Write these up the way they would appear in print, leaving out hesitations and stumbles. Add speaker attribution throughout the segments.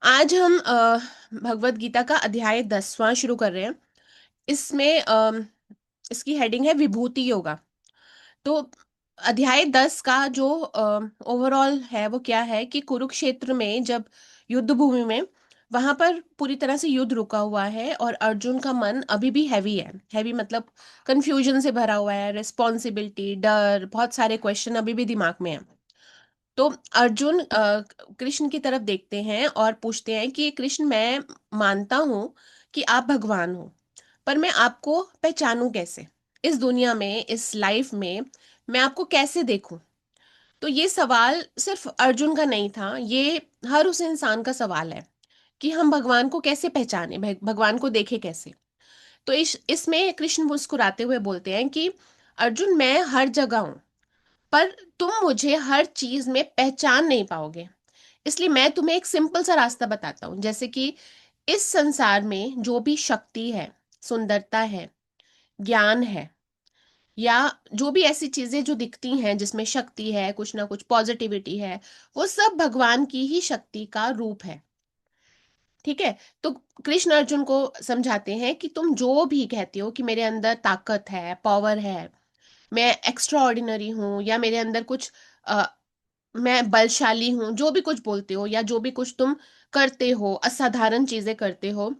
Speaker 1: आज हम भगवत गीता का अध्याय 10वां शुरू कर रहे हैं। इसमें इसकी हेडिंग है विभूति योगा। तो अध्याय 10 का जो ओवरऑल है वो क्या है कि कुरुक्षेत्र में जब युद्ध भूमि में वहां पर पूरी तरह से युद्ध रुका हुआ है और अर्जुन का मन अभी भी हैवी है। हैवी मतलब कंफ्यूजन से भरा हुआ है, रिस्पॉन्सिबिलिटी, डर, बहुत सारे क्वेश्चन अभी भी दिमाग में है। तो अर्जुन कृष्ण की तरफ देखते हैं और पूछते हैं कि कृष्ण, मैं मानता हूं कि आप भगवान हो, पर मैं आपको पहचानूं कैसे? इस दुनिया में, इस लाइफ में मैं आपको कैसे देखूं? तो ये सवाल सिर्फ अर्जुन का नहीं था, ये हर उस इंसान का सवाल है कि हम भगवान को कैसे पहचाने, भगवान को देखे कैसे। तो इसमें कृष्ण मुस्कुराते हुए बोलते हैं कि अर्जुन, मैं हर जगह हूं, पर तुम मुझे हर चीज में पहचान नहीं पाओगे। इसलिए मैं तुम्हें एक सिंपल सा रास्ता बताता हूँ। जैसे कि इस संसार में जो भी शक्ति है, सुंदरता है, ज्ञान है, या जो भी ऐसी चीजें जो दिखती हैं जिसमें शक्ति है, कुछ ना कुछ पॉजिटिविटी है, वो सब भगवान की ही शक्ति का रूप है। ठीक है। तो कृष्ण अर्जुन को समझाते हैं कि तुम जो भी कहते हो कि मेरे अंदर ताकत है, पावर है, मैं एक्स्ट्रा ऑर्डिनरी हूँ, या मेरे अंदर कुछ मैं बलशाली हूं, जो भी कुछ बोलते हो या जो भी कुछ तुम करते हो, असाधारण चीजें करते हो,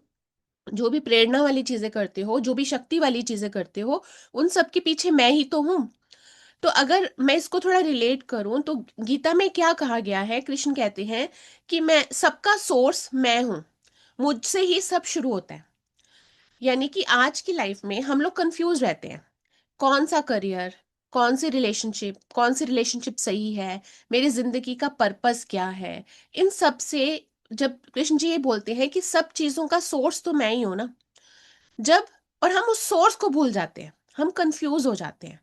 Speaker 1: जो भी प्रेरणा वाली चीजें करते हो, जो भी शक्ति वाली चीजें करते हो, उन सब के पीछे मैं ही तो हूं। तो अगर मैं इसको थोड़ा रिलेट करूं तो गीता में क्या कहा गया है, कृष्ण कहते हैं कि मैं सबका सोर्स मैं हूं, मुझसे ही सब शुरू होता है। यानी कि आज की लाइफ में हम लोग कंफ्यूज रहते हैं, कौन सा करियर, कौन सी रिलेशनशिप सही है, मेरी जिंदगी का पर्पस क्या है। इन सब से जब कृष्ण जी ये बोलते हैं कि सब चीजों का सोर्स तो मैं ही हूं ना, जब और हम उस सोर्स को भूल जाते हैं, हम कंफ्यूज हो जाते हैं।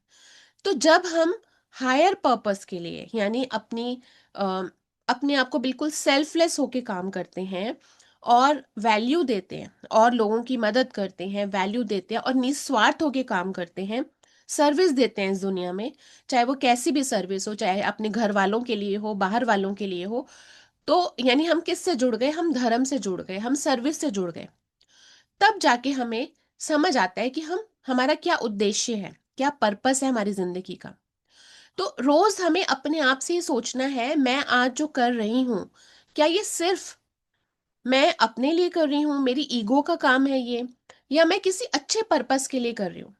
Speaker 1: तो जब हम हायर पर्पस के लिए, यानी अ, अपने आप को बिल्कुल सेल्फलेस होके काम करते हैं और वैल्यू देते हैं और लोगों की मदद करते हैं, वैल्यू देते हैं और निस्वार्थ होके काम करते हैं, सर्विस देते हैं इस दुनिया में, चाहे वो कैसी भी सर्विस हो, चाहे अपने घर वालों के लिए हो, बाहर वालों के लिए हो। तो यानी हम किससे जुड़ गए? हम धर्म से जुड़ गए, हम सर्विस से जुड़ गए। तब जाके हमें समझ आता है कि हम हमारा क्या उद्देश्य है, क्या पर्पस है हमारी जिंदगी का। तो रोज हमें अपने आप से ये सोचना है, मैं आज जो कर रही हूँ, क्या ये सिर्फ मैं अपने लिए कर रही हूँ, मेरी ईगो का काम है ये, या मैं किसी अच्छे पर्पस के लिए कर रही हूँ?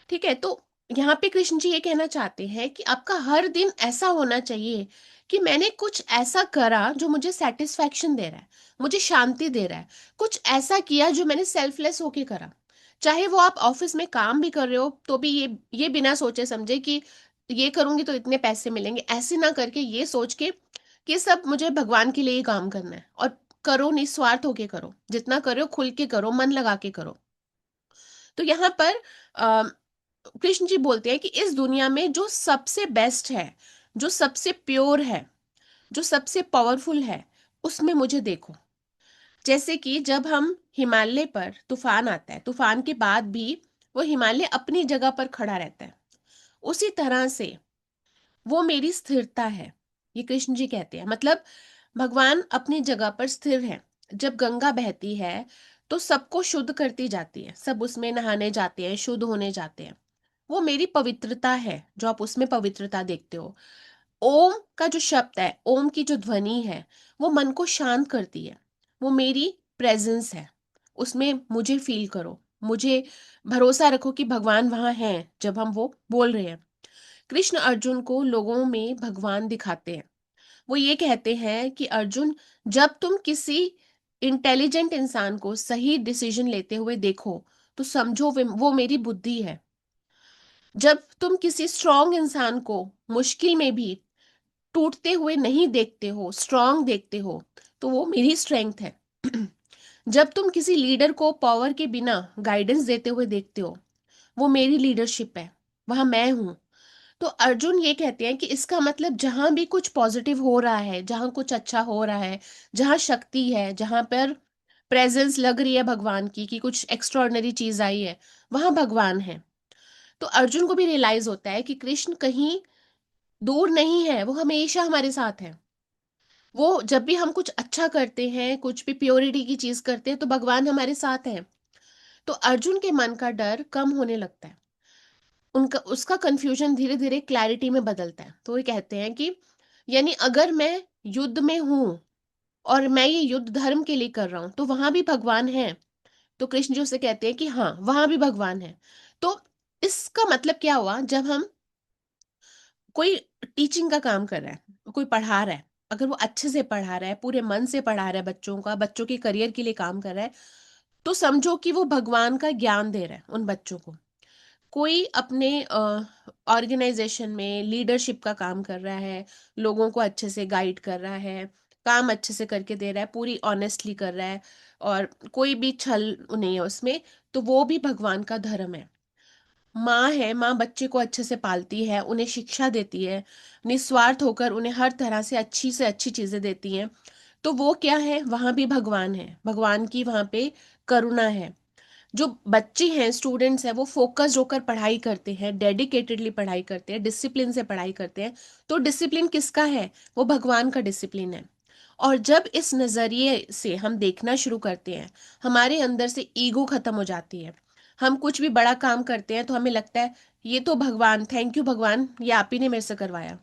Speaker 1: ठीक है। तो यहाँ पे कृष्ण जी ये कहना चाहते हैं कि आपका हर दिन ऐसा होना चाहिए कि मैंने कुछ ऐसा करा जो मुझे सेटिस्फैक्शन दे रहा है, मुझे शांति दे रहा है। कुछ ऐसा किया जो मैंने सेल्फलेस होके करा। चाहे वो आप ऑफिस में काम भी कर रहे हो तो भी ये बिना सोचे समझे कि ये करूंगी तो इतने पैसे मिलेंगे, ऐसे ना करके ये सोच के कि सब मुझे भगवान के लिए ही काम करना है। और करो, निस्वार्थ होके करो, जितना करो खुल के करो, मन लगा के करो। तो यहाँ पर कृष्ण जी बोलते हैं कि इस दुनिया में जो सबसे बेस्ट है, जो सबसे प्योर है, जो सबसे पावरफुल है, उसमें मुझे देखो। जैसे कि जब हम हिमालय पर तूफान आता है, तूफान के बाद भी वो हिमालय अपनी जगह पर खड़ा रहता है, उसी तरह से वो मेरी स्थिरता है। ये कृष्ण जी कहते हैं, मतलब भगवान अपनी जगह पर स्थिर है। जब गंगा बहती है तो सबको शुद्ध करती जाती है, सब उसमें नहाने जाते हैं, शुद्ध होने जाते हैं। वो मेरी पवित्रता है जो आप उसमें पवित्रता देखते हो। ओम का जो शब्द है, ओम की जो ध्वनि है, वो मन को शांत करती है। वो मेरी प्रेजेंस है, उसमें मुझे फील करो, मुझे भरोसा रखो कि भगवान वहां है जब हम वो बोल रहे हैं। कृष्ण अर्जुन को लोगों में भगवान दिखाते हैं। वो ये कहते हैं कि अर्जुन, जब तुम किसी इंटेलिजेंट इंसान को सही डिसीजन लेते हुए देखो तो समझो वो मेरी बुद्धि है। जब तुम किसी स्ट्रांग इंसान को मुश्किल में भी टूटते हुए नहीं देखते हो, स्ट्रांग देखते हो, तो वो मेरी स्ट्रेंथ है। जब तुम किसी लीडर को पावर के बिना गाइडेंस देते हुए देखते हो, वो मेरी लीडरशिप है, वहां मैं हूं। तो अर्जुन ये कहते हैं कि इसका मतलब जहां भी कुछ पॉजिटिव हो रहा है, जहां कुछ अच्छा हो रहा है, जहां शक्ति है, जहां पर प्रेजेंस लग रही है भगवान की कि कुछ एक्स्ट्रॉर्डनरी चीज आई है, वहां भगवान है। तो अर्जुन को भी रियलाइज होता है कि कृष्ण कहीं दूर नहीं है, वो हमेशा हमारे साथ है। वो जब भी हम कुछ अच्छा करते हैं, कुछ भी प्योरिटी की चीज करते हैं, तो भगवान हमारे साथ हैं। तो अर्जुन के मन का डर कम होने लगता है, उनका उसका कंफ्यूजन धीरे धीरे क्लैरिटी में बदलता है। तो वो कहते हैं कि यानी अगर मैं युद्ध में हूं और मैं ये युद्ध धर्म के लिए कर रहा हूं, तो वहां भी भगवान है। तो कृष्ण जी उसे कहते हैं कि हाँ, वहां भी भगवान है। तो इसका मतलब क्या हुआ, जब हम कोई टीचिंग का काम कर रहा है, कोई पढ़ा रहा है, अगर वो अच्छे से पढ़ा रहा है, पूरे मन से पढ़ा रहा है, बच्चों का, बच्चों के करियर के लिए काम कर रहा है, तो समझो कि वो भगवान का ज्ञान दे रहा है उन बच्चों को। कोई अपने ऑर्गेनाइजेशन में लीडरशिप का काम कर रहा है, लोगों को अच्छे से गाइड कर रहा है, काम अच्छे से करके दे रहा है, पूरी ऑनेस्टली कर रहा है, और कोई भी छल नहीं है उसमें, तो वो भी भगवान का धर्म है। माँ है, माँ बच्चे को अच्छे से पालती है, उन्हें शिक्षा देती है, निस्वार्थ होकर उन्हें हर तरह से अच्छी चीजें देती है, तो वो क्या है, वहां भी भगवान है, भगवान की वहां पे करुणा है। जो बच्चे हैं, स्टूडेंट्स हैं, वो फोकस्ड होकर पढ़ाई करते हैं, डेडिकेटेडली पढ़ाई करते हैं, डिसिप्लिन से पढ़ाई करते हैं, तो डिसिप्लिन किसका है, वो भगवान का डिसिप्लिन है। और जब इस नजरिए से हम देखना शुरू करते हैं, हमारे अंदर से ईगो खत्म हो जाती है। हम कुछ भी बड़ा काम करते हैं तो हमें लगता है ये तो भगवान, थैंक यू भगवान, ये आप ही ने मेरे से करवाया,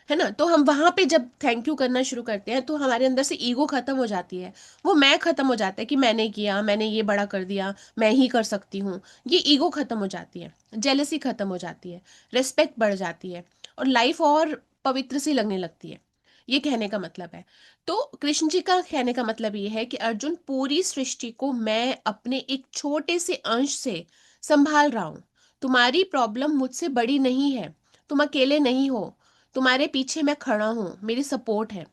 Speaker 1: है ना। तो हम वहां पे जब थैंक यू करना शुरू करते हैं, तो हमारे अंदर से ईगो खत्म हो जाती है। वो मैं खत्म हो जाता है कि मैंने किया, मैंने ये बड़ा कर दिया, मैं ही कर सकती हूँ। ये ईगो खत्म हो जाती है, जेलसी खत्म हो जाती है, रिस्पेक्ट बढ़ जाती है, और लाइफ और पवित्र सी लगने लगती है। ये कहने का मतलब है। तो कृष्ण जी का कहने का मतलब ये है कि अर्जुन, पूरी सृष्टि को मैं अपने एक छोटे से अंश से संभाल रहा हूं। तुम्हारी प्रॉब्लम मुझसे बड़ी नहीं है, तुम अकेले नहीं हो, तुम्हारे पीछे मैं खड़ा हूं, मेरी सपोर्ट है।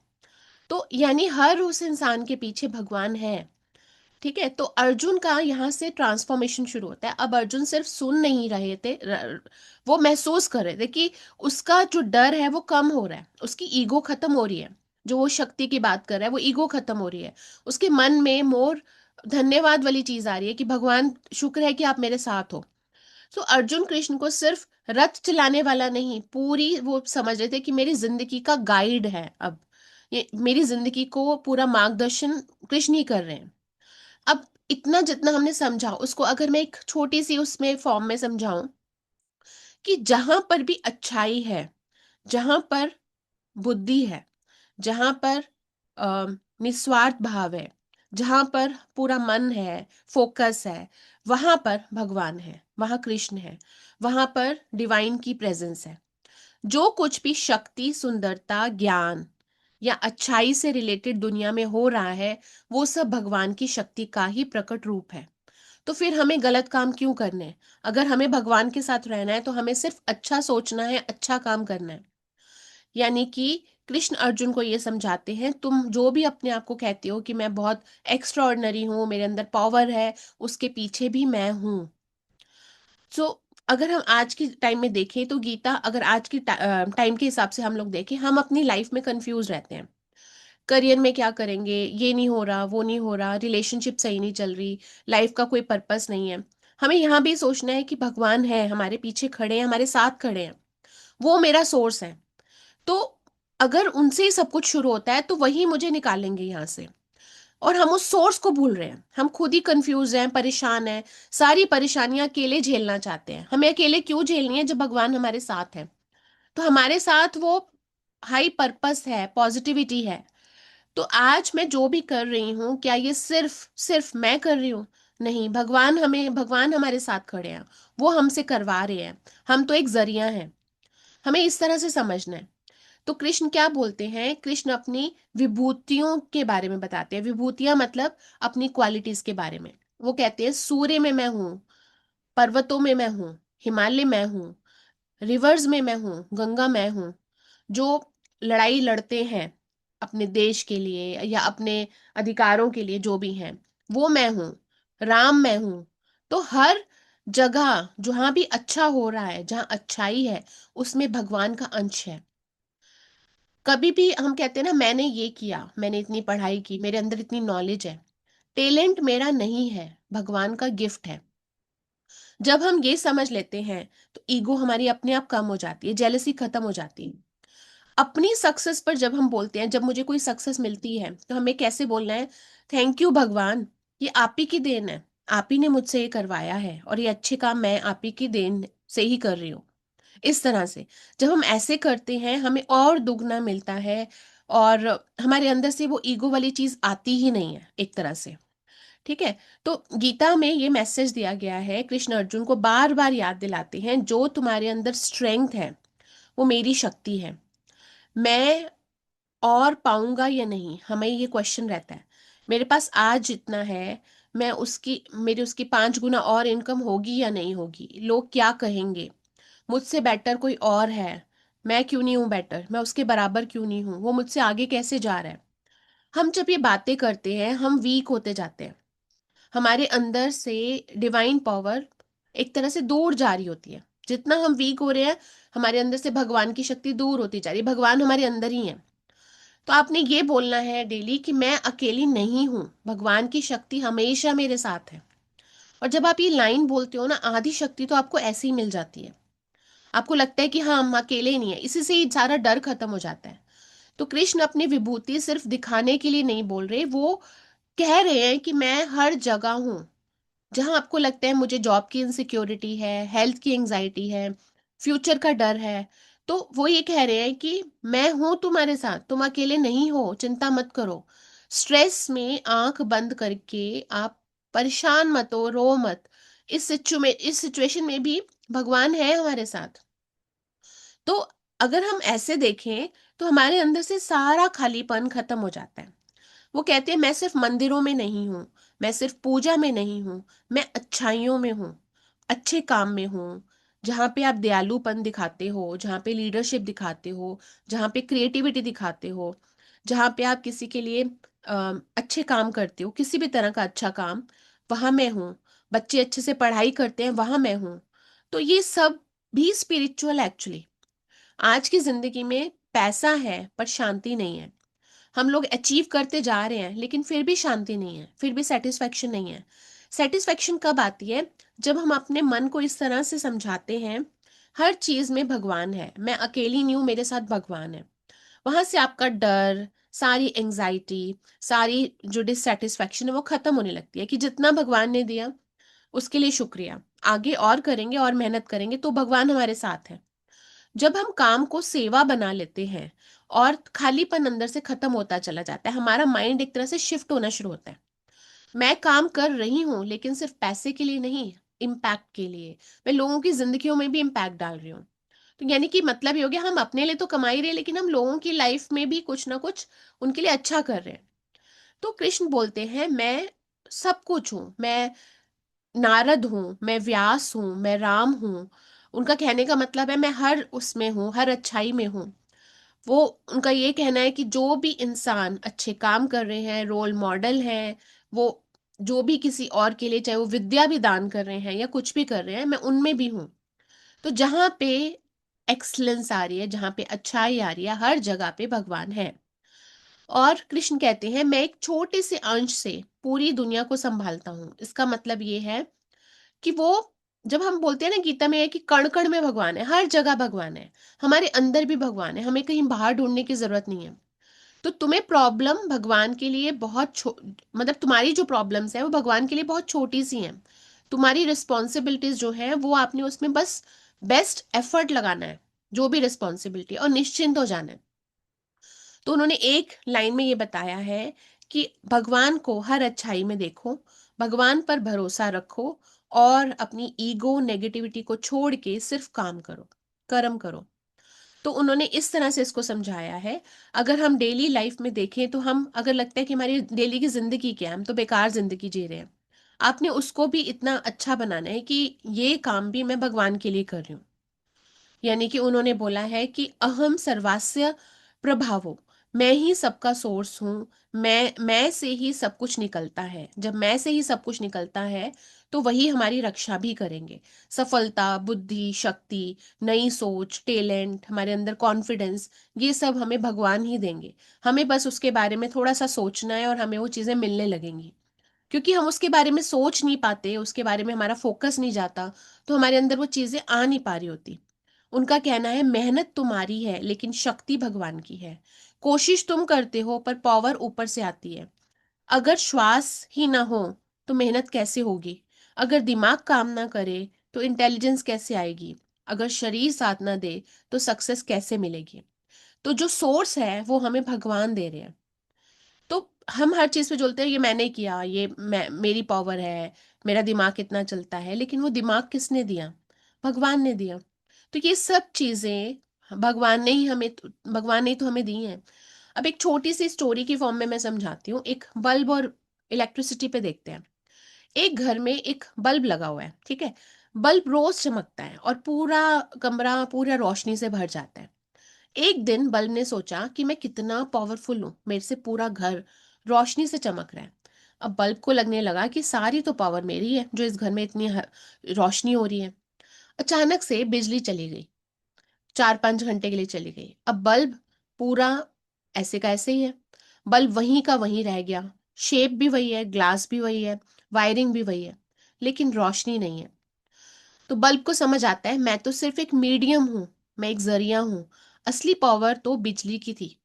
Speaker 1: तो यानी हर उस इंसान के पीछे भगवान है। ठीक है, तो अर्जुन का यहाँ से ट्रांसफॉर्मेशन शुरू होता है। अब अर्जुन सिर्फ सुन नहीं रहे थे, वो महसूस कर रहे थे कि उसका जो डर है वो कम हो रहा है, उसकी ईगो खत्म हो रही है। जो वो शक्ति की बात कर रहा है, वो ईगो खत्म हो रही है। उसके मन में मोर धन्यवाद वाली चीज आ रही है कि भगवान, शुक्र है कि आप मेरे साथ हो। तो अर्जुन कृष्ण को सिर्फ रथ चलाने वाला नहीं, पूरी वो समझ रहे थे कि मेरी जिंदगी का गाइड है। अब ये मेरी जिंदगी को पूरा मार्गदर्शन कृष्ण ही कर रहे हैं। अब इतना जितना हमने समझा उसको, अगर मैं एक छोटी सी उसमें फॉर्म में समझाऊं, कि जहां पर भी अच्छाई है, जहां पर बुद्धि है, जहां पर अ, निस्वार्थ भाव है, जहां पर पूरा मन है, फोकस है, वहां पर भगवान है, वहां कृष्ण है, वहां पर डिवाइन की प्रेजेंस है। जो कुछ भी शक्ति, सुंदरता, ज्ञान या अच्छाई से रिलेटेड दुनिया में हो रहा है, वो सब भगवान की शक्ति का ही प्रकट रूप है। तो फिर हमें गलत काम क्यों करने? अगर हमें भगवान के साथ रहना है, तो हमें सिर्फ अच्छा सोचना है, अच्छा काम करना है। यानी कि कृष्ण अर्जुन को ये समझाते हैं, तुम जो भी अपने आप को कहते हो कि मैं बहुत एक्स्ट्रा ऑर्डिनरी हूँ, मेरे अंदर पावर है, उसके पीछे भी मैं हूँ। सो अगर हम आज की टाइम में देखें, तो गीता, अगर आज की टाइम के हिसाब से हम लोग देखें, हम अपनी लाइफ में कंफ्यूज रहते हैं। करियर में क्या करेंगे, ये नहीं हो रहा, वो नहीं हो रहा, रिलेशनशिप सही नहीं चल रही, लाइफ का कोई पर्पस नहीं है। हमें यहाँ भी सोचना है कि भगवान है, हमारे पीछे खड़े हैं, हमारे साथ खड़े हैं, वो मेरा सोर्स है। तो अगर उनसे ही सब कुछ शुरू होता है, तो वही मुझे निकालेंगे यहाँ से। और हम उस सोर्स को भूल रहे हैं, हम खुद ही कंफ्यूज हैं, परेशान हैं, सारी परेशानियां अकेले झेलना चाहते हैं। हमें अकेले क्यों झेलनी है जब भगवान हमारे साथ है? तो हमारे साथ वो हाई पर्पस है, पॉजिटिविटी है। तो आज मैं जो भी कर रही हूँ, क्या ये सिर्फ सिर्फ मैं कर रही हूँ? नहीं, भगवान हमारे साथ खड़े हैं, वो हमसे करवा रहे हैं। हम तो एक जरिया हैं। हमें इस तरह से समझना है। तो कृष्ण क्या बोलते हैं, कृष्ण अपनी विभूतियों के बारे में बताते हैं। विभूतियां मतलब अपनी क्वालिटीज के बारे में। वो कहते हैं, सूर्य में मैं हूँ, पर्वतों में मैं हूँ, हिमालय मैं हूँ, रिवर्स में मैं हूँ, गंगा मैं हूँ। जो लड़ाई लड़ते हैं अपने देश के लिए या अपने अधिकारों के लिए, जो भी हैं, वो मैं हूँ। राम मैं हूँ। तो हर जगह जहां भी अच्छा हो रहा है, जहां अच्छाई है, उसमें भगवान का अंश है। कभी भी हम कहते हैं ना, मैंने ये किया, मैंने इतनी पढ़ाई की, मेरे अंदर इतनी नॉलेज है, टैलेंट मेरा नहीं है, भगवान का गिफ्ट है। जब हम ये समझ लेते हैं, तो ईगो हमारी अपने आप कम हो जाती है, जेलसी खत्म हो जाती है। अपनी सक्सेस पर जब हम बोलते हैं, जब मुझे कोई सक्सेस मिलती है तो हमें कैसे बोलना है? थैंक यू भगवान, ये आप ही की देन है, आप ही ने मुझसे ये करवाया है, और ये अच्छे काम मैं आप ही की देन से ही कर रही हूँ। इस तरह से जब हम ऐसे करते हैं हमें और दुगना मिलता है, और हमारे अंदर से वो ईगो वाली चीज आती ही नहीं है एक तरह से। ठीक है। तो गीता में ये मैसेज दिया गया है, कृष्ण अर्जुन को बार बार याद दिलाते हैं, जो तुम्हारे अंदर स्ट्रेंथ है वो मेरी शक्ति है। मैं और पाऊंगा या नहीं, हमें ये क्वेश्चन रहता है। मेरे पास आज जितना है, मैं उसकी मेरी उसकी 5 गुना और इनकम होगी या नहीं होगी, लोग क्या कहेंगे, मुझसे बेटर कोई और है, मैं क्यों नहीं हूं बेटर, मैं उसके बराबर क्यों नहीं हूं, वो मुझसे आगे कैसे जा रहा है। हम जब ये बातें करते हैं हम वीक होते जाते हैं, हमारे अंदर से डिवाइन पावर एक तरह से दूर जा रही होती है। जितना हम वीक हो रहे हैं, हमारे अंदर से भगवान की शक्ति दूर होती जा रही है, भगवान हमारे अंदर ही है। तो आपने ये बोलना है डेली कि मैं अकेली नहीं हूँ, भगवान की शक्ति हमेशा मेरे साथ है। और जब आप ये लाइन बोलते हो ना, आधी शक्ति तो आपको ऐसे ही मिल जाती है। आपको लगता है कि हाँ, हम अकेले नहीं है, इसी से ही सारा डर खत्म हो जाता है। तो कृष्ण अपनी विभूति सिर्फ दिखाने के लिए नहीं बोल रहे, वो कह रहे हैं कि मैं हर जगह हूँ। जहां आपको लगता है मुझे जॉब की इनसिक्योरिटी है, हेल्थ की एंजाइटी है, फ्यूचर का डर है, तो वो ये कह रहे हैं कि मैं हूं तुम्हारे साथ, तुम अकेले नहीं हो, चिंता मत करो। स्ट्रेस में आंख बंद करके आप परेशान मत हो, रो मत। इस सिचुएशन में भी भगवान है हमारे साथ। तो अगर हम ऐसे देखें तो हमारे अंदर से सारा खालीपन खत्म हो जाता है। वो कहते हैं मैं सिर्फ मंदिरों में नहीं हूँ, मैं सिर्फ पूजा में नहीं हूँ, मैं अच्छाइयों में हूँ, अच्छे काम में हूँ। जहाँ पे आप दयालुपन दिखाते हो, जहाँ पे लीडरशिप दिखाते हो, जहाँ पे क्रिएटिविटी दिखाते हो, जहाँ पे आप किसी के लिए अच्छे काम करते हो, किसी भी तरह का अच्छा काम, वहाँ मैं हूँ। बच्चे अच्छे से पढ़ाई करते हैं, वहाँ मैं हूँ। तो ये सब भी स्पिरिचुअल एक्चुअली। आज की जिंदगी में पैसा है पर शांति नहीं है। हम लोग अचीव करते जा रहे हैं लेकिन फिर भी शांति नहीं है, फिर भी सेटिस्फेक्शन नहीं है। सेटिस्फेक्शन कब आती है? जब हम अपने मन को इस तरह से समझाते हैं, हर चीज में भगवान है, मैं अकेली नहीं हूं, मेरे साथ भगवान है। वहां से आपका डर, सारी एंजाइटी, सारी जो डिससेटिस्फेक्शन है वो खत्म होने लगती है कि जितना भगवान ने दिया उसके लिए शुक्रिया, आगे और करेंगे और मेहनत करेंगे तो भगवान हमारे साथ है। जब हम काम को सेवा बना लेते हैं और खालीपन अंदर से खत्म होता चला जाता है, हमारा माइंड एक तरह से शिफ्ट होना शुरू होता है। मैं काम कर रही हूँ लेकिन सिर्फ पैसे के लिए नहीं, इम्पैक्ट के लिए। मैं लोगों की जिंदगियों में भी इम्पैक्ट डाल रही हूँ। तो यानी कि मतलब ये हो गया, हम अपने लिए तो कमा ही रहे हैं लेकिन हम लोगों की लाइफ में भी कुछ ना कुछ उनके लिए अच्छा कर रहे हैं। तो कृष्ण बोलते हैं मैं सब कुछ हूँ, मैं नारद हूँ, मैं व्यास हूँ, मैं राम हूँ। उनका कहने का मतलब है मैं हर उसमें हूँ, हर अच्छाई में हूँ। वो उनका ये कहना है कि जो भी इंसान अच्छे काम कर रहे हैं, रोल मॉडल हैं, वो जो भी किसी और के लिए, चाहे वो विद्या भी दान कर रहे हैं या कुछ भी कर रहे हैं, मैं उनमें भी हूँ। तो जहाँ पे एक्सलेंस आ रही है, जहाँ पे अच्छाई आ रही है, हर जगह पे भगवान है। और कृष्ण कहते हैं मैं एक छोटे से अंश से पूरी दुनिया को संभालता हूँ। इसका मतलब ये है कि वो, जब हम बोलते हैं ना गीता में है कि कण कण में भगवान है, हर जगह भगवान है, हमारे अंदर भी भगवान है, हमें कहीं बाहर ढूंढने की जरूरत नहीं है। तो तुम्हें प्रॉब्लम भगवान के लिए मतलब तुम्हारी जो प्रॉब्लम्स है वो भगवान के लिए बहुत छोटी सी हैं। तुम्हारी रिस्पॉन्सिबिलिटीज जो है वो आपने उसमें बस बेस्ट एफर्ट लगाना है, जो भी रिस्पॉन्सिबिलिटी, और निश्चिंत हो जाना है। तो उन्होंने एक लाइन में ये बताया है कि भगवान को हर अच्छाई में देखो, भगवान पर भरोसा रखो, और अपनी ईगो नेगेटिविटी को छोड़ के सिर्फ काम करो, कर्म करो। तो उन्होंने इस तरह से इसको समझाया है। अगर हम डेली लाइफ में देखें तो हम, अगर लगता है कि हमारी डेली की जिंदगी क्या है, हम तो बेकार जिंदगी जी रहे हैं, आपने उसको भी इतना अच्छा बनाना है कि ये काम भी मैं भगवान के लिए कर रही हूँ। यानी कि उन्होंने बोला है कि अहम सर्वास्य प्रभावो, मैं ही सबका सोर्स हूँ। मैं से ही सब कुछ निकलता है, जब मैं से ही सब कुछ निकलता है तो वही हमारी रक्षा भी करेंगे। सफलता, बुद्धि, शक्ति, नई सोच, टैलेंट, हमारे अंदर कॉन्फिडेंस, ये सब हमें भगवान ही देंगे। हमें बस उसके बारे में थोड़ा सा सोचना है और हमें वो चीज़ें मिलने लगेंगी। क्योंकि हम उसके बारे में सोच नहीं पाते, उसके बारे में हमारा फोकस नहीं जाता, तो हमारे अंदर वो चीज़ें आ नहीं पा रही होती। उनका कहना है मेहनत तुम्हारी है लेकिन शक्ति भगवान की है। कोशिश तुम करते हो पर पावर ऊपर से आती है। अगर श्वास ही ना हो तो मेहनत कैसे होगी? अगर दिमाग काम ना करे तो इंटेलिजेंस कैसे आएगी? अगर शरीर साथ ना दे तो सक्सेस कैसे मिलेगी? तो जो सोर्स है वो हमें भगवान दे रहे हैं। तो हम हर चीज पे बोलते हैं ये मैंने किया, ये मेरी पावर है, मेरा दिमाग कितना चलता है, लेकिन वो दिमाग किसने दिया? भगवान ने दिया। तो ये सब चीजें भगवान ने ही तो हमें दी हैं। अब एक छोटी सी स्टोरी की फॉर्म में मैं समझाती हूँ। एक बल्ब और इलेक्ट्रिसिटी पे देखते हैं। एक घर में एक बल्ब लगा हुआ है, ठीक है। बल्ब रोज चमकता है और पूरा कमरा पूरा रोशनी से भर जाता है। एक दिन बल्ब ने सोचा कि मैं कितना पावरफुल हूँ, मेरे से पूरा घर रोशनी से चमक रहा है। अब बल्ब को लगने लगा कि सारी तो पावर मेरी है जो इस घर में इतनी रोशनी हो रही है। अचानक से बिजली चली गई, 4-5 घंटे के लिए चली गई। अब बल्ब पूरा ऐसे का ऐसे ही है। बल्ब वहीं का वहीं रह गया। शेप भी वही है, ग्लास भी वही है, वायरिंग भी वही है, लेकिन रोशनी नहीं है। तो बल्ब को समझ आता है मैं तो सिर्फ एक मीडियम हूँ, मैं एक जरिया हूँ, असली पावर तो बिजली की थी।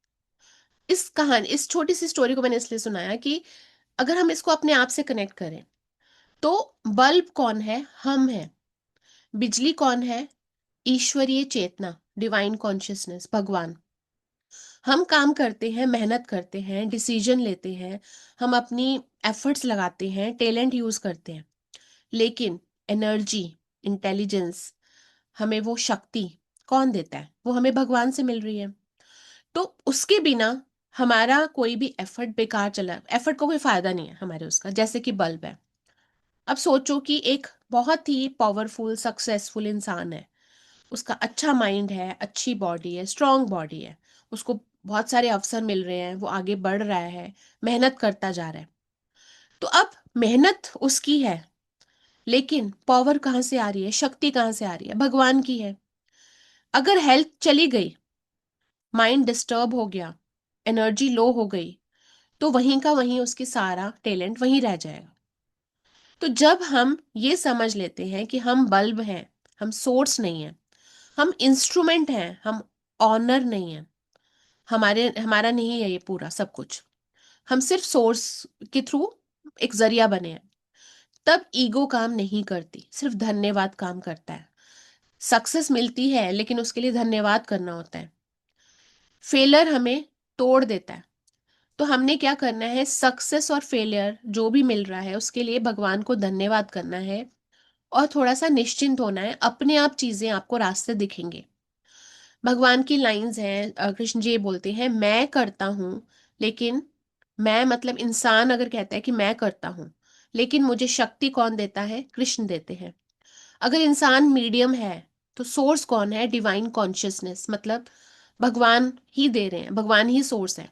Speaker 1: इस छोटी सी स्टोरी को मैंने इसलिए सुनाया कि अगर हम इसको अपने आप से कनेक्ट करें तो बल्ब कौन है? हम हैं। बिजली कौन है? ईश्वरीय चेतना, डिवाइन कॉन्शियसनेस, भगवान। हम काम करते हैं, मेहनत करते हैं, डिसीजन लेते हैं, हम अपनी एफर्ट्स लगाते हैं, टैलेंट यूज करते हैं, लेकिन एनर्जी, इंटेलिजेंस, हमें वो शक्ति कौन देता है? वो हमें भगवान से मिल रही है। तो उसके बिना हमारा कोई भी एफर्ट बेकार चला, एफर्ट को कोई फायदा नहीं है हमारे उसका। जैसे कि बल्ब है। अब सोचो कि एक बहुत ही पावरफुल सक्सेसफुल इंसान है, उसका अच्छा माइंड है, अच्छी बॉडी है, स्ट्रांग बॉडी है, उसको बहुत सारे अवसर मिल रहे हैं, वो आगे बढ़ रहा है, मेहनत करता जा रहा है। तो अब मेहनत उसकी है, लेकिन पावर कहाँ से आ रही है? शक्ति कहाँ से आ रही है? भगवान की है। अगर हेल्थ चली गई, माइंड डिस्टर्ब हो गया, एनर्जी लो हो गई, तो वहीं का वहीं उसकी सारा टैलेंट वहीं रह जाएगा। तो जब हम ये समझ लेते हैं कि हम बल्ब हैं, हम सोर्स नहीं है, हम इंस्ट्रूमेंट हैं, हम ऑनर नहीं है, हमारा नहीं है ये पूरा सब कुछ, हम सिर्फ सोर्स के थ्रू एक जरिया बने हैं, तब ईगो काम नहीं करती, सिर्फ धन्यवाद काम करता है। सक्सेस मिलती है लेकिन उसके लिए धन्यवाद करना होता है। फेलियर हमें तोड़ देता है। तो हमने क्या करना है? सक्सेस और फेलियर जो भी मिल रहा है उसके लिए भगवान को धन्यवाद करना है और थोड़ा सा निश्चिंत होना है। अपने आप चीजें आपको रास्ते दिखेंगे। भगवान की लाइंस हैं, कृष्ण जी ये बोलते हैं मैं करता हूँ, लेकिन मैं मतलब इंसान अगर कहता है कि मैं करता हूँ, लेकिन मुझे शक्ति कौन देता है? कृष्ण देते हैं। अगर इंसान मीडियम है तो सोर्स कौन है? डिवाइन कॉन्शियसनेस, मतलब भगवान ही दे रहे हैं, भगवान ही सोर्स है।